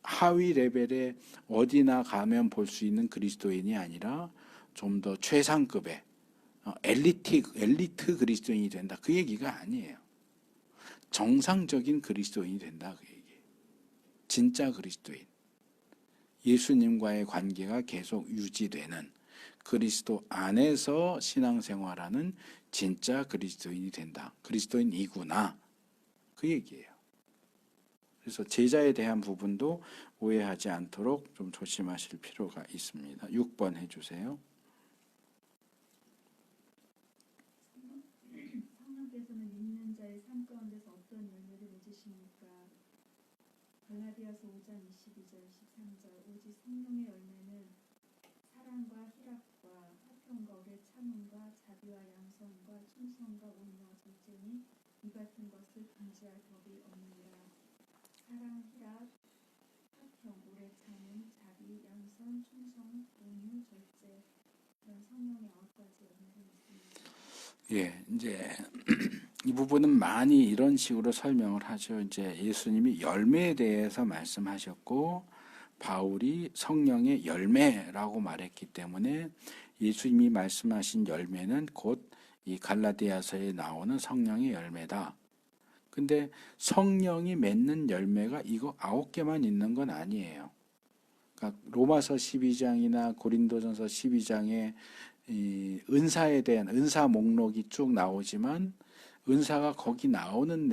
하위 레벨에 어디나 가면 볼 수 있는 그리스도인이 아니라 좀 더 최상급의 엘리트 그리스도인이 된다. 그 얘기가 아니에요. 정상적인 그리스도인이 된다. 그 얘기예요. 진짜 그리스도인. 예수님과의 관계가 계속 유지되는 그리스도 안에서 신앙생활하는 진짜 그리스도인이 된다. 그리스도인이구나. 그 얘기예요. 그래서 제자에 대한 부분도 오해하지 않도록 좀 조심하실 필요가 있습니다. 6번 해주세요. 성령께서는 믿는 자의 삶 가운데서 어떤 열매를 맺으십니까? 갈라디아서 5장 22절 13절 오직 성령의 열매는 사랑과 희락과 화평과 오래 참음과 자비와 양선과 충성과 온유와 절제니 이 같은 것을 금지할 법이 없느니라. 사랑, 희락, 화평, 오래 참음, 자비, 양선, 충성, 온유, 절제 이런 성령의 9가지 열매를 있습니다. 예, 이제 이 부분은 많이 이런 식으로 설명을 하죠. 이제 예수님이 열매에 대해서 말씀하셨고 바울이 성령의 열매라고 말했기 때문에 예수님이 말씀하신 열매는 곧 이 갈라디아서에 나오는 성령의 열매다. 근데 성령이 맺는 열매가 이거 9개만 있는 건 아니에요. 그러니까 로마서 12장이나 고린도전서 12장에 이 은사에 대한 은사 목록이 쭉 나오지만 은사가 거기 나오는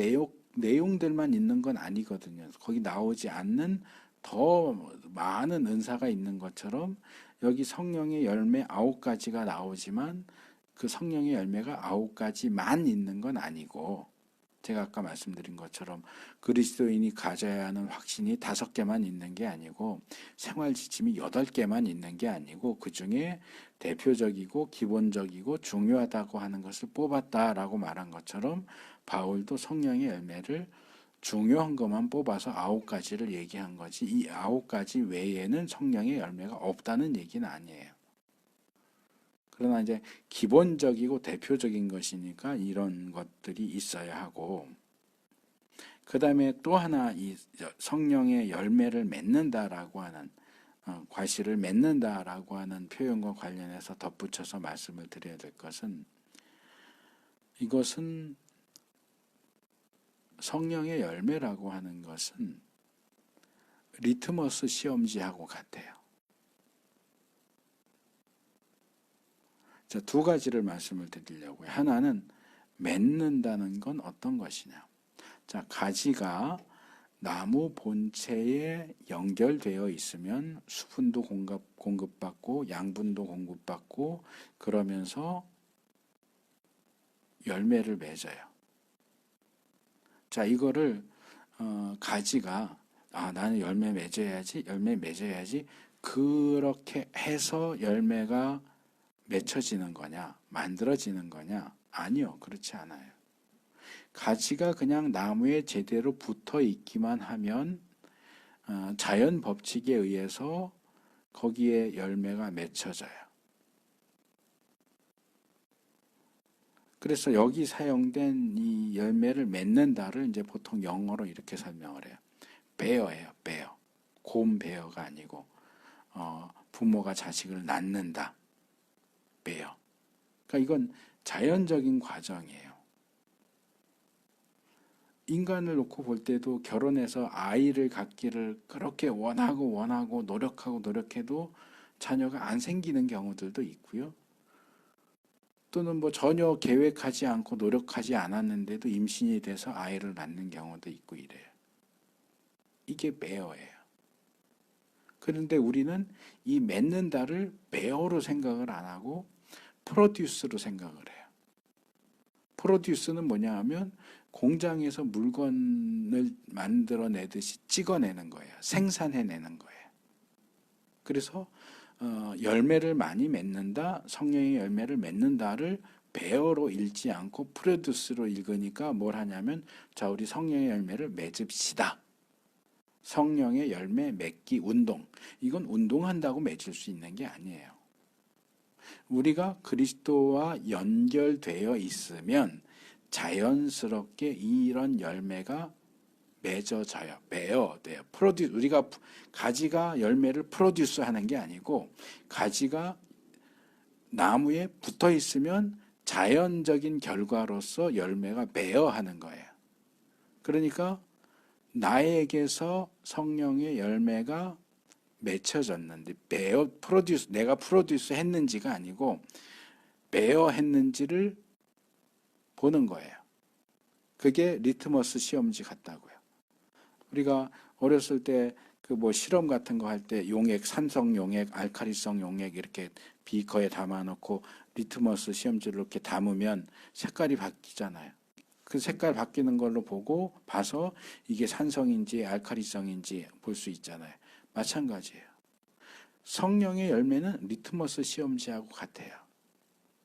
내용들만 있는 건 아니거든요. 거기 나오지 않는 더 많은 은사가 있는 것처럼 여기 성령의 열매 9가지가 나오지만 그 성령의 열매가 9가지만 있는 건 아니고 제가 아까 말씀드린 것처럼 그리스도인이 가져야 하는 확신이 5개만 있는 게 아니고 생활 지침이 8개만 있는 게 아니고 그 중에 대표적이고 기본적이고 중요하다고 하는 것을 뽑았다라고 말한 것처럼 바울도 성령의 열매를 중요한 것만 뽑아서 9가지를 얘기한 거지 이 9가지 외에는 성령의 열매가 없다는 얘기는 아니에요. 그러나 이제 기본적이고 대표적인 것이니까 이런 것들이 있어야 하고 그 다음에 또 하나 이 성령의 열매를 맺는다라고 하는 과실을 맺는다라고 하는 표현과 관련해서 덧붙여서 말씀을 드려야 될 것은 이것은 성령의 열매라고 하는 것은 리트머스 시험지하고 같아요. 자, 2가지를 말씀을 드리려고요. 하나는 맺는다는 건 어떤 것이냐. 자, 가지가 나무 본체에 연결되어 있으면 수분도 공급받고 양분도 공급받고 그러면서 열매를 맺어요. 자, 이거를 가지가 나는 열매 맺어야지 그렇게 해서 열매가 맺혀지는 거냐, 만들어지는 거냐? 아니요, 그렇지 않아요. 가지가 그냥 나무에 제대로 붙어 있기만 하면 자연 법칙에 의해서 거기에 열매가 맺혀져요. 그래서 여기 사용된 이 열매를 맺는다를 이제 보통 영어로 이렇게 설명을 해요. bear예요, bear. 곰 베어가 아니고 부모가 자식을 낳는다. bear. 그러니까 이건 자연적인 과정이에요. 인간을 놓고 볼 때도 결혼해서 아이를 갖기를 그렇게 원하고 노력해도 자녀가 안 생기는 경우들도 있고요. 또는 뭐 전혀 계획하지 않고 노력하지 않았는데도 임신이 돼서 아이를 낳는 경우도 있고 이래요. 이게 bear예요. 그런데 우리는 이 맺는다를 bear로 생각을 안 하고 produce로 생각을 해요. produce는 뭐냐 하면 공장에서 물건을 만들어내듯이 찍어내는 거예요. 생산해내는 거예요. 그래서 열매를 많이 맺는다, 성령의 열매를 맺는다를 bear로 읽지 않고 produce로 읽으니까 뭘 하냐면 자, 우리 성령의 열매를 맺읍시다. 성령의 열매 맺기 운동. 이건 운동한다고 맺을 수 있는 게 아니에요. 우리가 그리스도와 연결되어 있으면 자연스럽게 이런 열매가 맺어져요. 매어돼요. 우리가 가지가 열매를 프로듀스 하는 게 아니고 가지가 나무에 붙어 있으면 자연적인 결과로서 열매가 매어하는 거예요. 그러니까 나에게서 성령의 열매가 맺혀졌는데 내가 프로듀스 했는지가 아니고 매어 했는지를 보는 거예요. 그게 리트머스 시험지 같다고요. 우리가 어렸을 때 그 뭐 실험 같은 거 할 때 용액, 산성 용액, 알칼리성 용액 이렇게 비커에 담아놓고 리트머스 시험지를 이렇게 담으면 색깔이 바뀌잖아요. 그 색깔 바뀌는 걸로 봐서 이게 산성인지 알칼리성인지 볼 수 있잖아요. 마찬가지예요. 성령의 열매는 리트머스 시험지하고 같아요.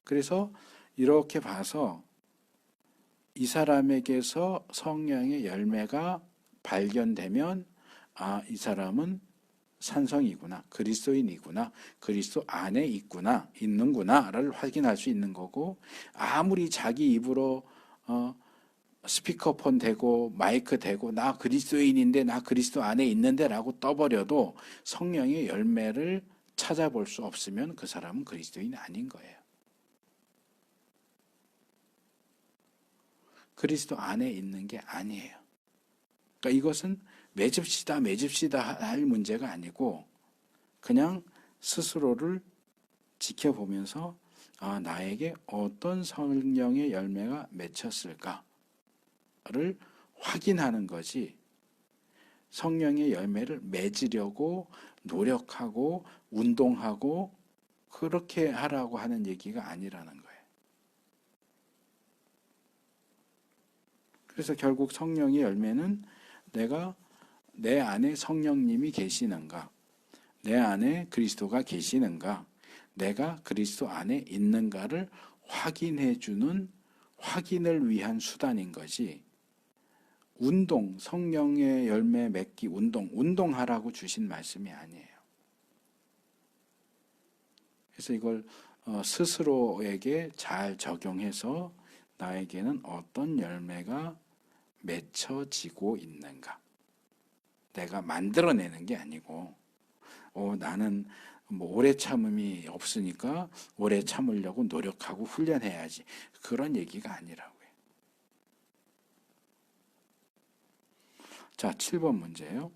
그래서 이렇게 봐서 이 사람에게서 성령의 열매가 발견되면 이 사람은 산성이구나, 그리스도인이구나, 그리스도 안에 있는구나를 확인할 수 있는 거고, 아무리 자기 입으로 스피커폰 대고 마이크 대고 나 그리스도인인데 나 그리스도 안에 있는데 라고 떠버려도 성령의 열매를 찾아볼 수 없으면 그 사람은 그리스도인이 아닌 거예요. 그리스도 안에 있는 게 아니에요. 그러니까 이것은 맺읍시다 할 문제가 아니고 그냥 스스로를 지켜보면서 나에게 어떤 성령의 열매가 맺혔을까를 확인하는 거지, 성령의 열매를 맺으려고 노력하고 운동하고 그렇게 하라고 하는 얘기가 아니라는 거예요. 그래서 결국 성령의 열매는 내가 내 안에 성령님이 계시는가, 내 안에 그리스도가 계시는가, 내가 그리스도 안에 있는가를 확인해주는 확인을 위한 수단인 거지, 운동, 성령의 열매 맺기 운동하라고 주신 말씀이 아니에요. 그래서 이걸 스스로에게 잘 적용해서 나에게는 어떤 열매가 맺혀지고 있는가, 내가 만들어내는 게 아니고 나는 뭐 오래 참음이 없으니까 오래 참으려고 노력하고 훈련해야지, 그런 얘기가 아니라고요. 자, 7번 문제예요.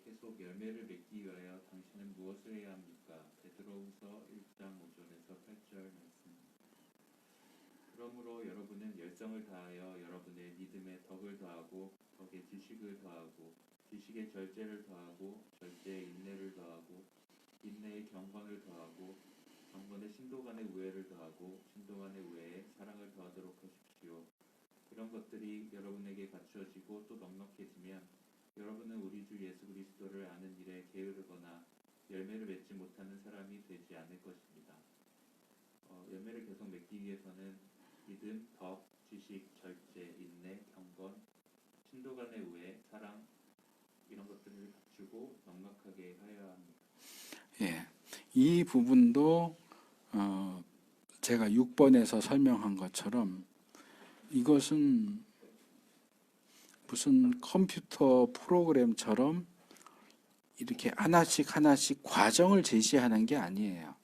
계속 열매를 맺기 위하여 당신은 무엇을 해야 합니까? 베드로후서 1장 5절에서 8절 말씀. 그러므로 여러분은 열정을 다하여 여러분의 믿음에 덕을 더하고 덕에 지식을 더하고 지식에 절제를 더하고 절제에 인내를 더하고 인내에 경건을 더하고 경건에 신도 간의 우애를 더하고 신도 간의 우애에 사랑을 더하도록 하십시오. 이런 것들이 여러분에게 갖추어지고 또 넉넉해지면 여러분은 우리 주 예수 그리스도를 아는 일에 게으르거나 열매를 맺지 못하는 사람이 되지 않을 것입니다. 열매를 계속 맺기 위해서는 믿음, 덕, 지식, 절제, 인내, 경건, 신도 간의 우애, 사랑 이런 것들을 갖추고 넉넉하게 하여야 합니다. 예, 이 부분도 제가 6번에서 설명한 것처럼 이것은 무슨 컴퓨터 프로그램처럼 이렇게 하나씩 과정을 제시하는 게 아니에요.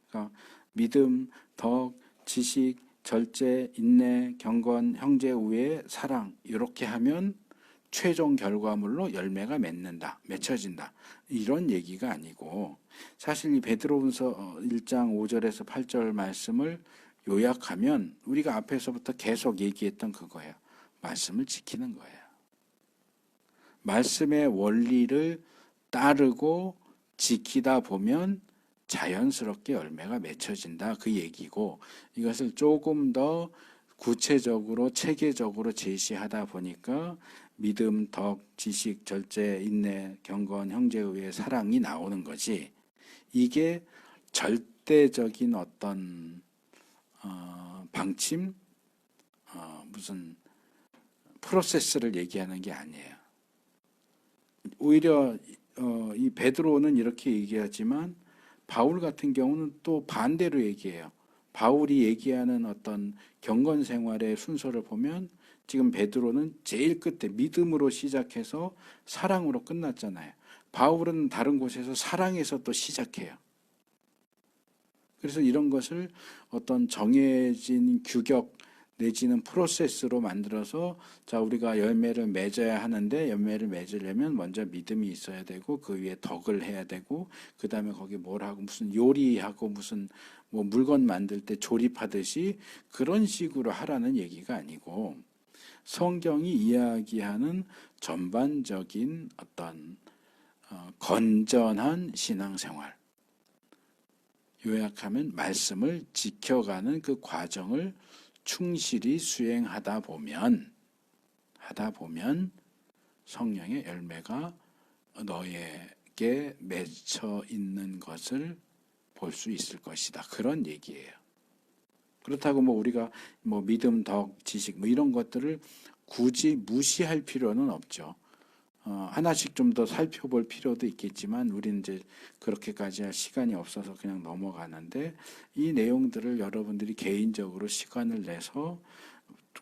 그러니까 믿음, 덕, 지식, 절제, 인내, 경건, 형제, 우애, 사랑 이렇게 하면 최종 결과물로 열매가 맺혀진다. 이런 얘기가 아니고, 사실 이 베드로후서 1장 5절에서 8절 말씀을 요약하면 우리가 앞에서부터 계속 얘기했던 그거예요. 말씀을 지키는 거예요. 말씀의 원리를 따르고 지키다 보면 자연스럽게 열매가 맺혀진다, 그 얘기고, 이것을 조금 더 구체적으로 체계적으로 제시하다 보니까 믿음, 덕, 지식, 절제, 인내, 경건, 형제의 사랑이 나오는 거지, 이게 절대적인 어떤 방침, 무슨 프로세스를 얘기하는 게 아니에요. 오히려 이 베드로는 이렇게 얘기하지만 바울 같은 경우는 또 반대로 얘기해요. 바울이 얘기하는 어떤 경건 생활의 순서를 보면 지금 베드로는 제일 끝에 믿음으로 시작해서 사랑으로 끝났잖아요. 바울은 다른 곳에서 사랑에서 또 시작해요. 그래서 이런 것을 어떤 정해진 규격 내지는 프로세스로 만들어서 자 우리가 열매를 맺어야 하는데 열매를 맺으려면 먼저 믿음이 있어야 되고 그 위에 덕을 해야 되고 그 다음에 거기 뭘 하고 무슨 요리하고 무슨 뭐 물건 만들 때 조립하듯이 그런 식으로 하라는 얘기가 아니고 성경이 이야기하는 전반적인 어떤 건전한 신앙생활, 요약하면 말씀을 지켜가는 그 과정을 충실히 수행하다 보면 성령의 열매가 너에게 맺혀 있는 것을 볼 수 있을 것이다. 그런 얘기예요. 그렇다고 뭐 우리가 뭐 믿음, 덕, 지식 뭐 이런 것들을 굳이 무시할 필요는 없죠. 하나씩 좀 더 살펴볼 필요도 있겠지만 우리는 이제 그렇게까지 할 시간이 없어서 그냥 넘어가는데 이 내용들을 여러분들이 개인적으로 시간을 내서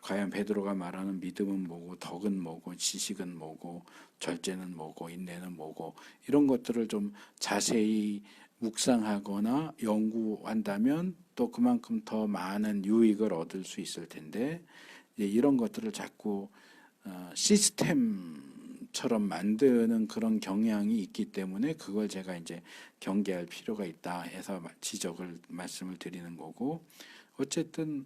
과연 베드로가 말하는 믿음은 뭐고 덕은 뭐고 지식은 뭐고 절제는 뭐고 인내는 뭐고 이런 것들을 좀 자세히 묵상하거나 연구한다면 또 그만큼 더 많은 유익을 얻을 수 있을 텐데 이런 것들을 자꾸 시스템처럼 만드는 그런 경향이 있기 때문에 그걸 제가 이제 경계할 필요가 있다 해서 말씀을 드리는 거고 어쨌든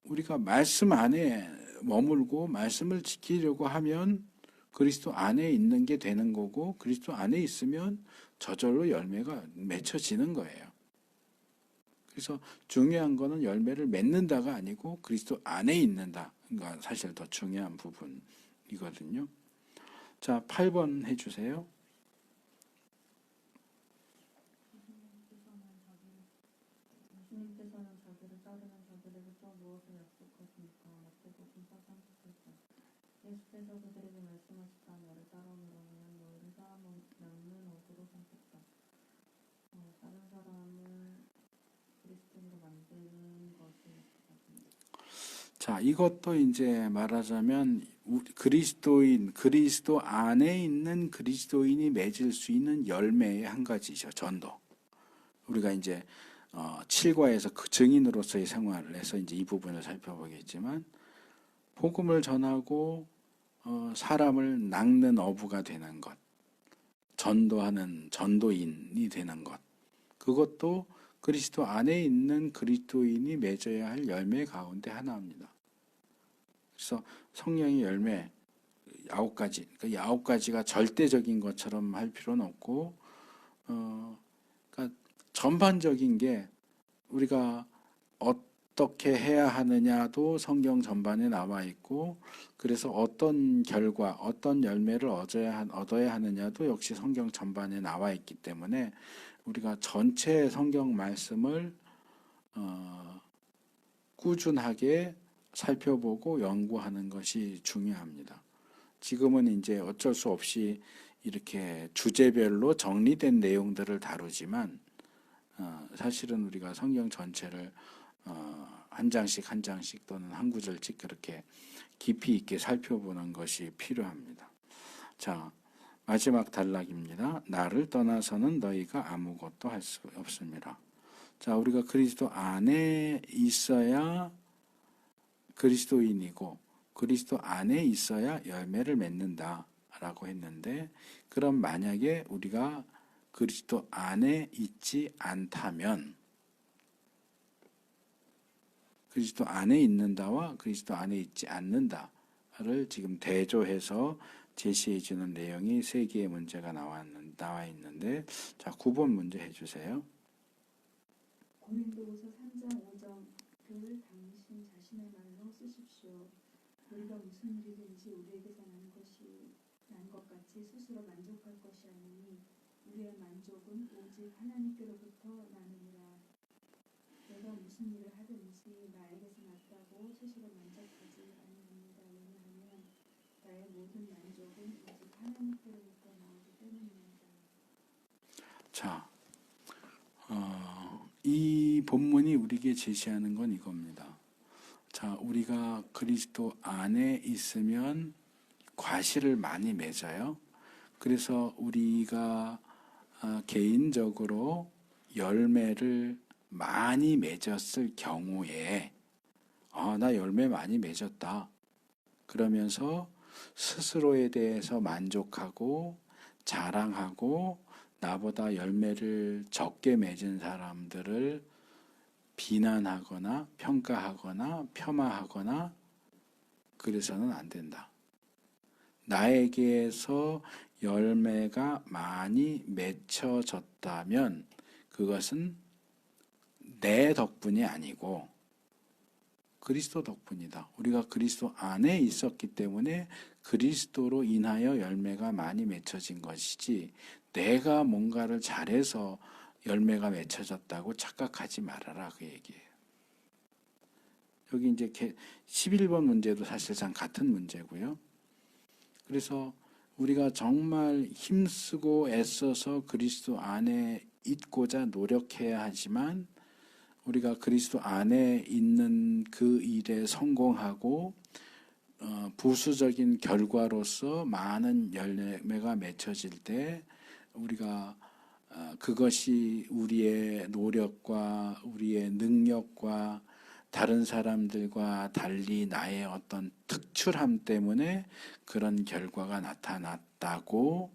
우리가 말씀 안에 머물고 말씀을 지키려고 하면 그리스도 안에 있는 게 되는 거고 그리스도 안에 있으면 저절로 열매가 맺혀지는 거예요. 그래서 중요한 거는 열매를 맺는다가 아니고 그리스도 안에 있는다. 그러니까 사실 더 중요한 부분이거든요. 자, 8번 해주세요. 예수님께서는 자기를 따르는 자들에게 또 무엇을 약속하십니까? 마태복음 4장 18절. 예수께서 그들에게 말씀하시다 너를 따르노라면 너희를 사람 낚는 어부로 삼겠다. 다른 사람을 그리스도인으로 만드는 것을 약속하십니다. 자, 이것도 이제 말하자면 그리스도 안에 있는 그리스도인이 맺을 수 있는 열매의 한 가지죠. 전도. 우리가 이제 7과에서 그 증인으로서의 생활을 해서 이제 이 부분을 살펴보겠지만 복음을 전하고 사람을 낚는 어부가 되는 것, 전도하는 전도인이 되는 것, 그것도 그리스도 안에 있는 그리스도인이 맺어야 할 열매 가운데 하나입니다. 그래서 성령의 열매 9가지, 그 9가지가 절대적인 것처럼 할 필요는 없고, 그러니까 전반적인 게 우리가 어떻게 해야 하느냐도 성경 전반에 나와 있고, 그래서 어떤 결과, 어떤 열매를 얻어야 하느냐도 역시 성경 전반에 나와 있기 때문에 우리가 전체 성경 말씀을 꾸준하게 살펴보고 연구하는 것이 중요합니다. 지금은 이제 어쩔 수 없이 이렇게 주제별로 정리된 내용들을 다루지만 사실은 우리가 성경 전체를 한 장씩 한 장씩 또는 한 구절씩 그렇게 깊이 있게 살펴보는 것이 필요합니다. 자, 마지막 단락입니다. 나를 떠나서는 너희가 아무것도 할 수 없습니다. 자, 우리가 그리스도 안에 있어야 그리스도인이고 그리스도 안에 있어야 열매를 맺는다라고 했는데 그럼 만약에 우리가 그리스도 안에 있지 않다면 그리스도 안에 있는다와 그리스도 안에 있지 않는다를 지금 대조해서 제시해 주는 내용이 세 개의 문제가 나와 있는데 자 9번 문제 해주세요. 고린도후서 3장 5절을 당신 자신의 말로 쓰십시오. 우리가 무슨 일이든지 우리에게서 난 것 같이 스스로 만족할 것이 아니니 우리의 만족은 오직 하나님께로부터 나느니라. 내가 무슨 일을 하든지 나에게서 낫다고 스스로 만족하지 아니합니다. 왜냐하면 나의 모든 만족은 오직 하나님께로부터 나오기 때문입니다. 자, 이 본문이 우리에게 제시하는 건 이겁니다. 자, 우리가 그리스도 안에 있으면 과실을 많이 맺어요. 그래서 우리가 개인적으로 열매를 많이 맺었을 경우에 나 열매 많이 맺었다. 그러면서 스스로에 대해서 만족하고 자랑하고 나보다 열매를 적게 맺은 사람들을 비난하거나 평가하거나 폄하하거나 그래서는 안 된다. 나에게서 열매가 많이 맺혀졌다면 그것은 내 덕분이 아니고 그리스도 덕분이다. 우리가 그리스도 안에 있었기 때문에 그리스도로 인하여 열매가 많이 맺혀진 것이지 내가 뭔가를 잘해서 열매가 맺혀졌다고 착각하지 말아라 그 얘기예요. 여기 이제 11번 문제도 사실상 같은 문제고요. 그래서 우리가 정말 힘쓰고 애써서 그리스도 안에 있고자 노력해야 하지만 우리가 그리스도 안에 있는 그 일에 성공하고 부수적인 결과로서 많은 열매가 맺혀질 때 우리가 그것이 우리의 노력과 우리의 능력과 다른 사람들과 달리 나의 어떤 특출함 때문에 그런 결과가 나타났다고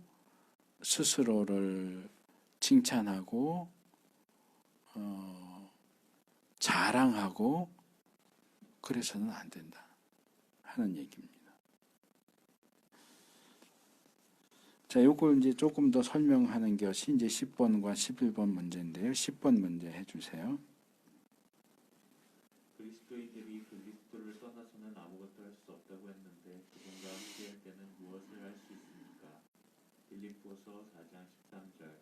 스스로를 칭찬하고 자랑하고 그래서는 안 된다 하는 얘기입니다. 자, 요걸 이제 조금 더 설명하는 것이 이제 10번과 11번 문제인데요. 10번 문제 해주세요. 그리스도인들이 그리스도를 떠나서는 아무것도 할 수 없다고 했는데 그분과 함께할 때는 무엇을 할 수 있습니까? 빌립보서 4장 13절.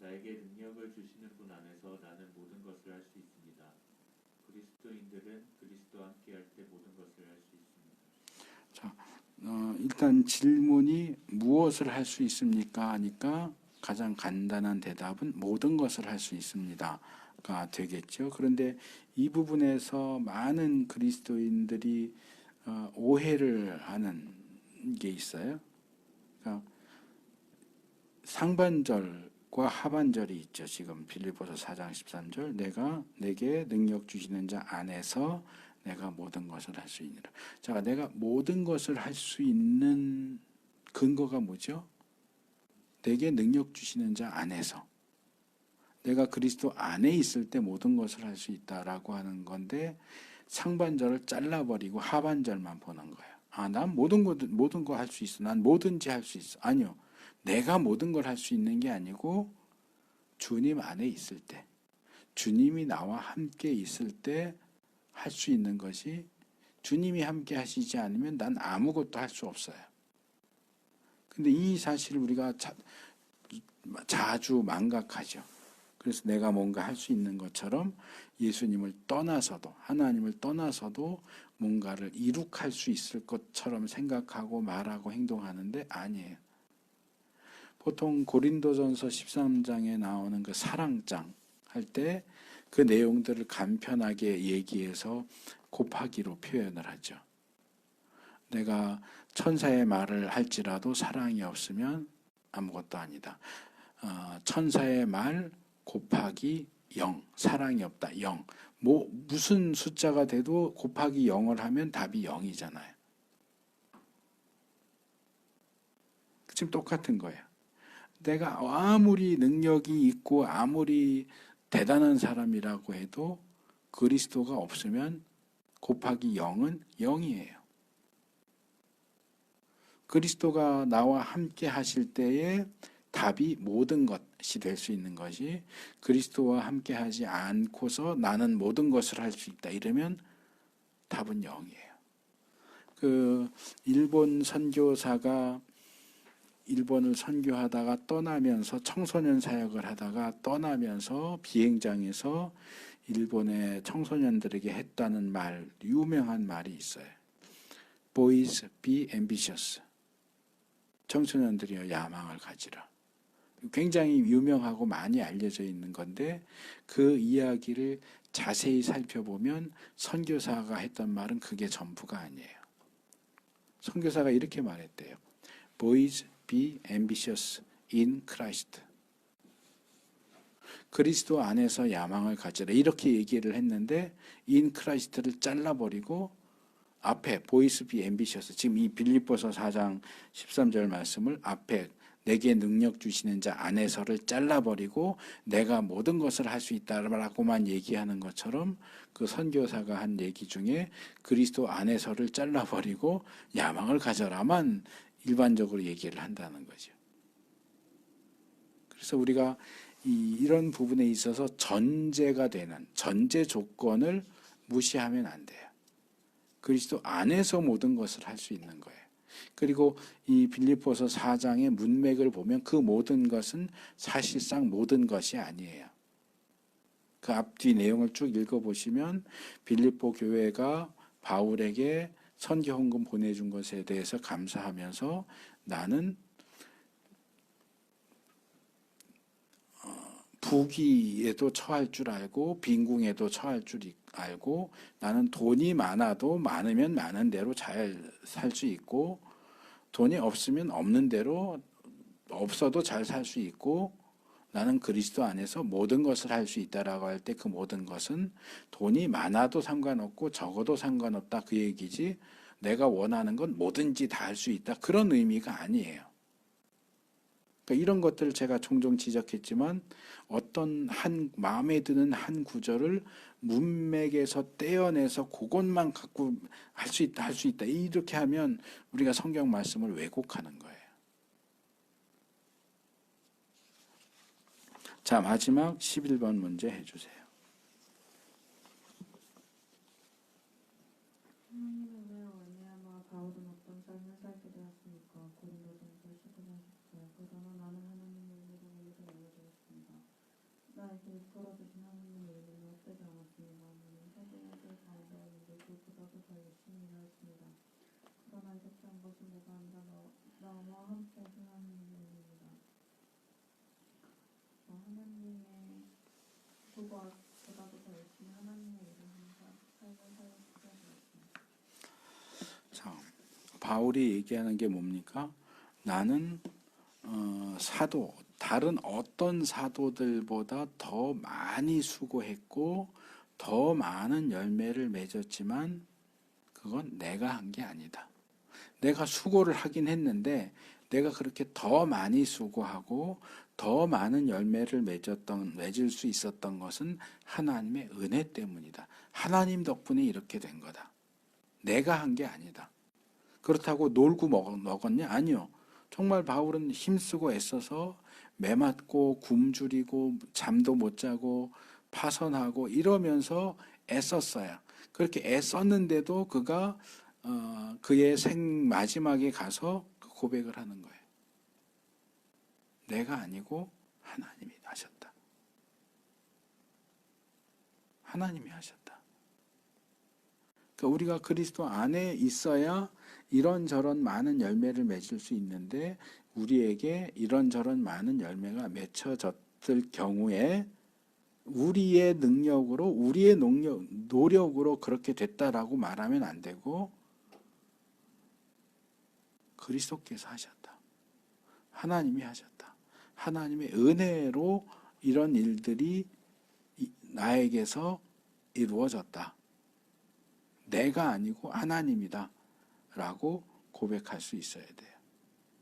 나에게 능력을 주시는 분 안에서 나는 모든 것을 할 수 있습니다. 그리스도인들은 그리스도와 함께할 때 모든 것을 할 수 있습니다. 자, 일단 질문이 무엇을 할 수 있습니까? 하니까 가장 간단한 대답은 모든 것을 할 수 있습니다가 되겠죠. 그런데 이 부분에서 많은 그리스도인들이 오해를 하는 게 있어요. 그러니까 상반절과 하반절이 있죠. 지금 빌립보서 4장 13절 내게 능력 주시는 자 안에서 내가 모든 것을 할 수 있느라. 자, 내가 모든 것을 할 수 있는 근거가 뭐죠? 내게 능력 주시는 자 안에서. 내가 그리스도 안에 있을 때 모든 것을 할 수 있다라고 하는 건데 상반절을 잘라버리고 하반절만 보는 거예요. 난 모든 거 할 수 있어. 난 뭐든지 할 수 있어. 아니요. 내가 모든 걸 할 수 있는 게 아니고 주님 안에 있을 때, 주님이 나와 함께 있을 때 할 수 있는 것이 주님이 함께 하시지 않으면 난 아무것도 할 수 없어요. 근데 이 사실을 우리가 자주 망각하죠. 그래서 내가 뭔가 할 수 있는 것처럼 예수님을 떠나서도 하나님을 떠나서도 뭔가를 이룩할 수 있을 것처럼 생각하고 말하고 행동하는데 아니에요. 보통 고린도전서 13장에 나오는 그 사랑장 할 때 그 내용들을 간편하게 얘기해서 곱하기로 표현을 하죠. 내가 천사의 말을 할지라도 사랑이 없으면 아무것도 아니다. 천사의 말 곱하기 0, 사랑이 없다, 0. 무슨 숫자가 돼도 곱하기 0을 하면 답이 0이잖아요. 지금 똑같은 거예요. 내가 아무리 능력이 있고 아무리 대단한 사람이라고 해도 그리스도가 없으면 곱하기 0은 0이에요. 그리스도가 나와 함께 하실 때에 답이 모든 것이 될 수 있는 것이 그리스도와 함께 하지 않고서 나는 모든 것을 할 수 있다 이러면 답은 0이에요. 그 일본 선교사가 일본을 선교하다가 떠나면서 청소년 사역을 하다가 떠나면서 비행장에서 일본의 청소년들에게 했다는 말, 유명한 말이 있어요. Boys be ambitious. 청소년들이여 야망을 가지라. 굉장히 유명하고 많이 알려져 있는 건데 그 이야기를 자세히 살펴보면 선교사가 했던 말은 그게 전부가 아니에요. 선교사가 이렇게 말했대요. Boys be ambitious in Christ. 그리스도 안에서 야망을 가지라 이렇게 얘기를 했는데 in Christ를 잘라버리고 앞에 boys be ambitious 지금 이 빌립보서 4장 13절 말씀을 앞에 내게 능력 주시는 자 안에서를 잘라버리고 내가 모든 것을 할 수 있다라고만 얘기하는 것처럼 그 선교사가 한 얘기 중에 그리스도 안에서를 잘라버리고 야망을 가져라만 일반적으로 얘기를 한다는 거죠. 그래서 우리가 이런 부분에 있어서 전제가 되는 전제 조건을 무시하면 안 돼요. 그리스도 안에서 모든 것을 할 수 있는 거예요. 그리고 이 빌립보서 4장의 문맥을 보면 그 모든 것은 사실상 모든 것이 아니에요. 그 앞뒤 내용을 쭉 읽어보시면 빌립보 교회가 바울에게 선교 헌금 보내준 것에 대해서 감사하면서 나는 부귀에도 처할 줄 알고 빈궁에도 처할 줄 알고 나는 돈이 많아도 많으면 많은 대로 잘 살 수 있고 돈이 없으면 없는 대로 없어도 잘 살 수 있고 나는 그리스도 안에서 모든 것을 할 수 있다라고 할 때 그 모든 것은 돈이 많아도 상관없고 적어도 상관없다 그 얘기지 내가 원하는 건 뭐든지 다 할 수 있다 그런 의미가 아니에요. 그러니까 이런 것들을 제가 종종 지적했지만 어떤 한 마음에 드는 한 구절을 문맥에서 떼어내서 그것만 갖고 할 수 있다 이렇게 하면 우리가 성경 말씀을 왜곡하는 거예요. 자, 마지막 11번 문제 해주세요. 하나님의 은혜로 말미암아 바울은 어떤 삶을 살게 되었습니까? 고린도전서 15장 10절. 그러나 나는 하나님의 은혜로 위해서 알려주었습니다. 나에게 풀어주신 하나님의 은혜는 헛되지 않았습니다. 나는 세대에게 가운데였는데 그보다도 더 열심히 일하였습니다. 그러나 이렇게 한 것은 내가 아니라 나와 함께 하신 하나님의 은혜입니다. 하나님의 그보다도 더 열심히 하나님의 일을 하는 삶을 살게 되었습니다. 자, 바울이 얘기하는 게 뭡니까? 나는 사도, 다른 어떤 사도들보다 더 많이 수고했고 더 많은 열매를 맺었지만 그건 내가 한 게 아니다. 내가 수고를 하긴 했는데 내가 그렇게 더 많이 수고하고 더 많은 열매를 맺을 수 있었던 것은 하나님의 은혜 때문이다. 하나님 덕분에 이렇게 된 거다. 내가 한 게 아니다. 그렇다고 놀고 먹었냐? 아니요. 정말 바울은 힘쓰고 애써서 매 맞고 굶주리고 잠도 못 자고 파선하고 이러면서 애썼어요. 그렇게 애썼는데도 그가 그의 마지막에 가서 고백을 하는 거예요. 내가 아니고 하나님이 하셨다. 하나님이 하셨다. 그러니까 우리가 그리스도 안에 있어야 이런저런 많은 열매를 맺을 수 있는데 우리에게 이런저런 많은 열매가 맺혀졌을 경우에 우리의 능력으로 우리의 노력으로 그렇게 됐다라고 말하면 안 되고 그리스도께서 하셨다. 하나님이 하셨다. 하나님의 은혜로 이런 일들이 나에게서 이루어졌다. 내가 아니고 하나님이다 라고 고백할 수 있어야 돼요.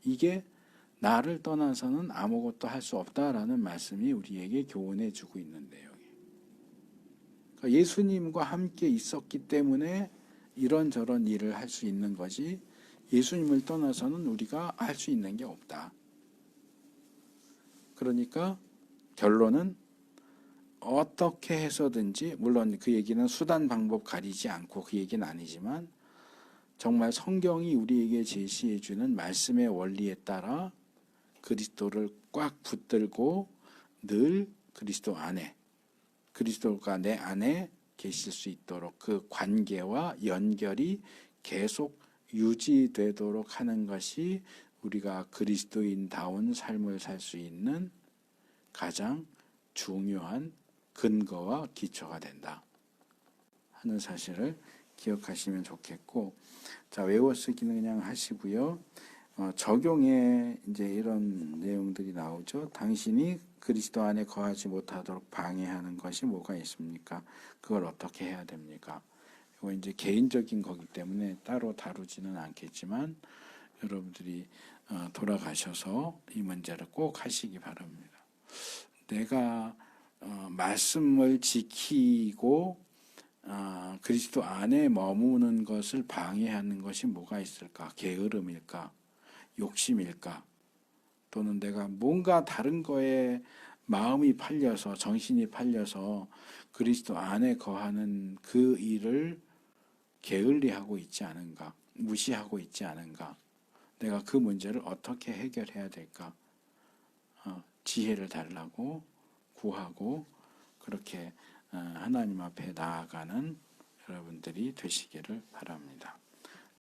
이게 나를 떠나서는 아무것도 할 수 없다라는 말씀이 우리에게 교훈해 주고 있는 내용이에요. 그러니까 예수님과 함께 있었기 때문에 이런저런 일을 할 수 있는 거지 예수님을 떠나서는 우리가 할 수 있는 게 없다. 그러니까 결론은 어떻게 해서든지 물론 그 얘기는 수단 방법 가리지 않고 그 얘기는 아니지만 정말 성경이 우리에게 제시해 주는 말씀의 원리에 따라 그리스도를 꽉 붙들고 늘 그리스도가 내 안에 계실 수 있도록 그 관계와 연결이 계속 유지되도록 하는 것이 우리가 그리스도인다운 삶을 살 수 있는 가장 중요한 근거와 기초가 된다 하는 사실을 기억하시면 좋겠고, 자, 외워쓰기는 그냥 하시고요. 적용에 이제 이런 내용들이 나오죠. 당신이 그리스도 안에 거하지 못하도록 방해하는 것이 뭐가 있습니까? 그걸 어떻게 해야 됩니까? 이거 이제 개인적인 거기 때문에 따로 다루지는 않겠지만 여러분들이 돌아가셔서 이 문제를 꼭 하시기 바랍니다. 내가 말씀을 지키고 그리스도 안에 머무는 것을 방해하는 것이 뭐가 있을까? 게으름일까? 욕심일까? 또는 내가 뭔가 다른 거에 마음이 팔려서 정신이 팔려서 그리스도 안에 거하는 그 일을 게을리하고 있지 않은가? 무시하고 있지 않은가? 내가 그 문제를 어떻게 해결해야 될까? 지혜를 달라고 구하고 그렇게 하나님 앞에 나아가는 여러분들이 되시기를 바랍니다.